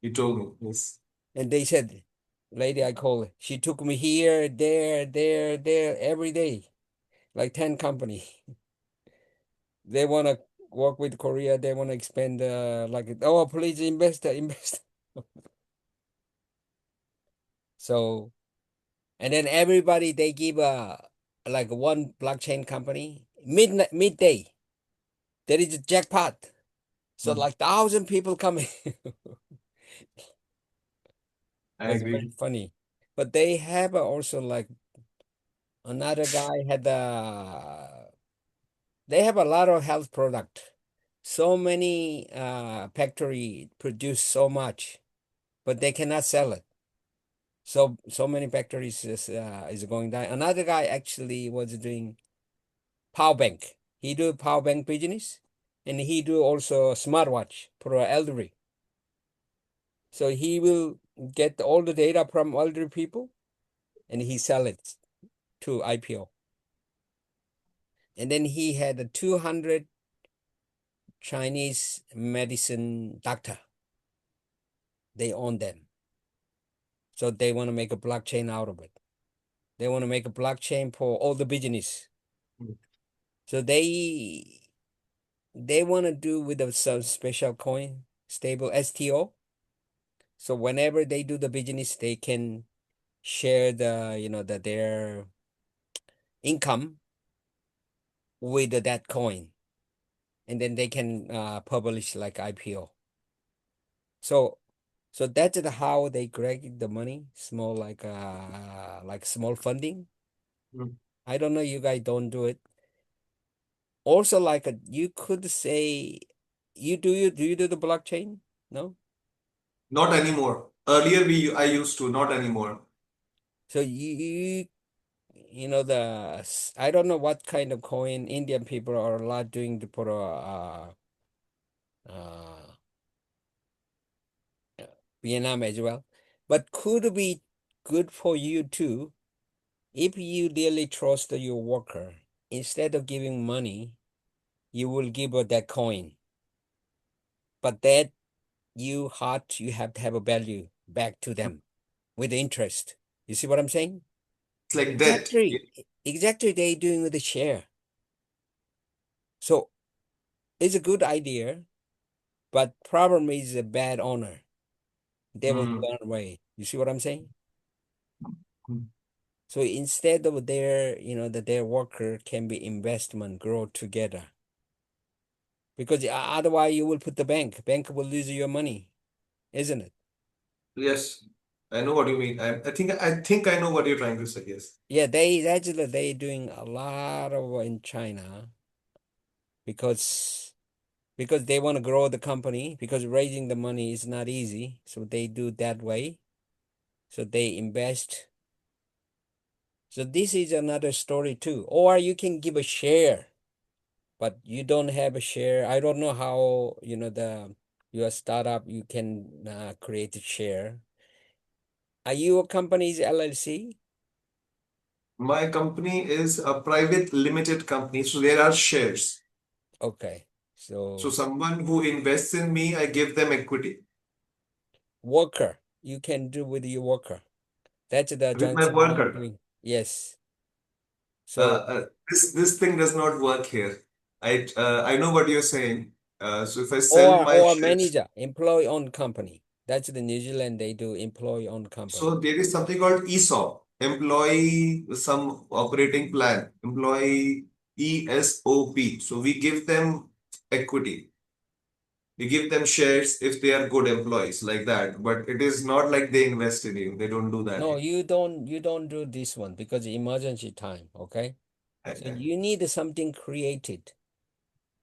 You told me. Yes. And they said, lady I call, she took me here, there, every day, like 10 company. They want to work with Korea. They want to expand, like, oh, please invest. So, and then everybody, they give like one blockchain company, midday, there is a jackpot. So Mm. like 1,000 people coming. I Was very agree. funny. But they have also like another guy they have a lot of health product. So many factory produce so much, but they cannot sell it. So many factories is going down. Another guy actually was doing power bank. He do power bank business, and he do also smartwatch for elderly. So he will get all the data from elderly people, and he sell it to IPO. And then he had a 200 Chinese medicine doctor. They own them. So they want to make a blockchain out of it. They want to make a blockchain for all the business. Mm. So they want to do with some special coin, stable STO. So whenever they do the business, they can share their income with that coin, and then they can publish like IPO. So so that's how they create the money, small like small funding. Mm. I don't know, you guys don't do it. Also, like you could say, you do the blockchain? No? Not anymore. Earlier I used to, not anymore. So you know I don't know what kind of coin Indian people are a lot doing to put uh Vietnam as well. But could be good for you too if you really trust your worker. Instead of giving money, you will give her that coin. But that you have to have a value back to them with interest. You see what I'm saying? It's like that. Exactly. Exactly they doing with the share. So it's a good idea, but problem is a bad owner. They will Mm. run away. You see what I'm saying? So instead of their worker can be investment grow together. Because otherwise you will put the bank will lose your money, isn't it? Yes, I know what you mean. I think I know what you're trying to say. Yes. Yeah, they doing a lot of in China because they want to grow the company, because raising the money is not easy. So they do that way. So they invest. So this is another story too. Or you can give a share, but you don't have a share. I don't know how, your startup you can create a share. Are you a company's LLC? My company is a private limited company, so there are shares. Okay. So So someone who invests in me, I give them equity worker, you can do with your worker. That's the with my Johnson is worker. doing. Yes. Uh, So this thing does not work here. I know what you're saying. So if I sell my or shares, manager, employee-owned company. That's the New Zealand, they do employee-owned company. so there is something called ESOP, employee some operating plan, employee ESOP. So we give them equity. We give them shares if they are good employees like that. But it is not like they invest in you. They don't do that No, here. you don't do this one because emergency time, okay? So Okay. you need something created.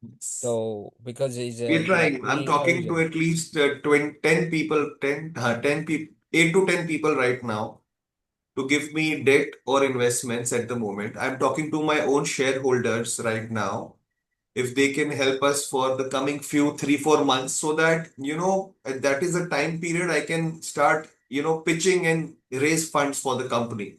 Yes. So because it's We're you are trying. I'm being talking to urgent. at least 20, 10 people, 10 people, 8 to 10 people right now to give me debt or investments at the moment. I'm talking to my own shareholders right now if they can help us for the coming few 3 4 months so that that is a time period I can start pitching and raise funds for the company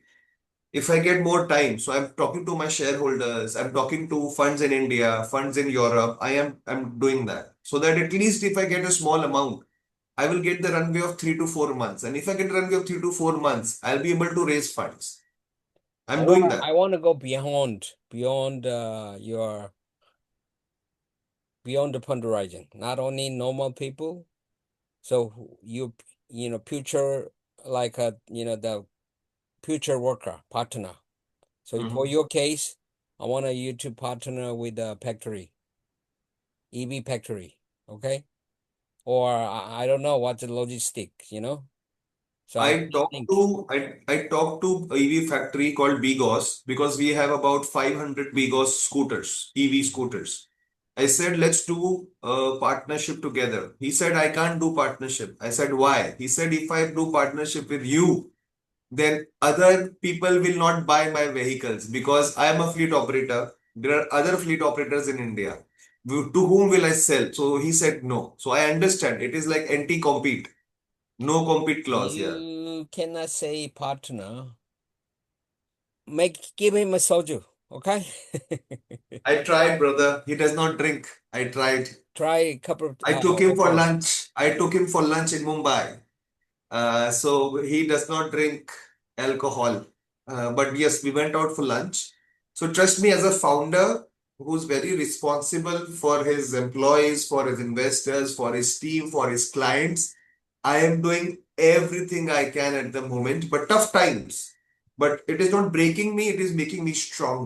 if I get more time. So I'm talking to my shareholders, I'm talking to funds in India, funds in Europe. I'm doing that so that at least if I get a small amount, I will get the runway of 3 to 4 months. And if I get a runway of 3 to 4 months, I'll be able to raise funds. I'm doing I that. want to go beyond beyond the fundraising. Not only normal people, so future, like the future worker partner. So for Mhm. your case, I want you to partner with a factory, EV factory, okay? Or I don't know what's the logistic. So I'm I trying to talked think. to I talked to a EV factory called Bigos because we have about 500 Bigos scooters, EV scooters. I said, let's do a partnership together. He said, I can't do partnership. I said, why? He said, if I do partnership with you, then other people will not buy my vehicles because I am a fleet operator. There are other fleet operators in India. To whom will I sell? So he said, no. So I understand. It is like anti-compete. No compete clause here. You cannot say partner. Give him a soju, okay? I tried, brother. He does not drink. I tried. Try a couple of I took him for opens. lunch. I took him for lunch in Mumbai. So he does not drink alcohol. But yes, we went out for lunch. So trust me, as a founder who's very responsible for his employees, for his investors, for his team, for his clients, I am doing everything I can at the moment, but tough times. But it is not breaking me, it is making me strong.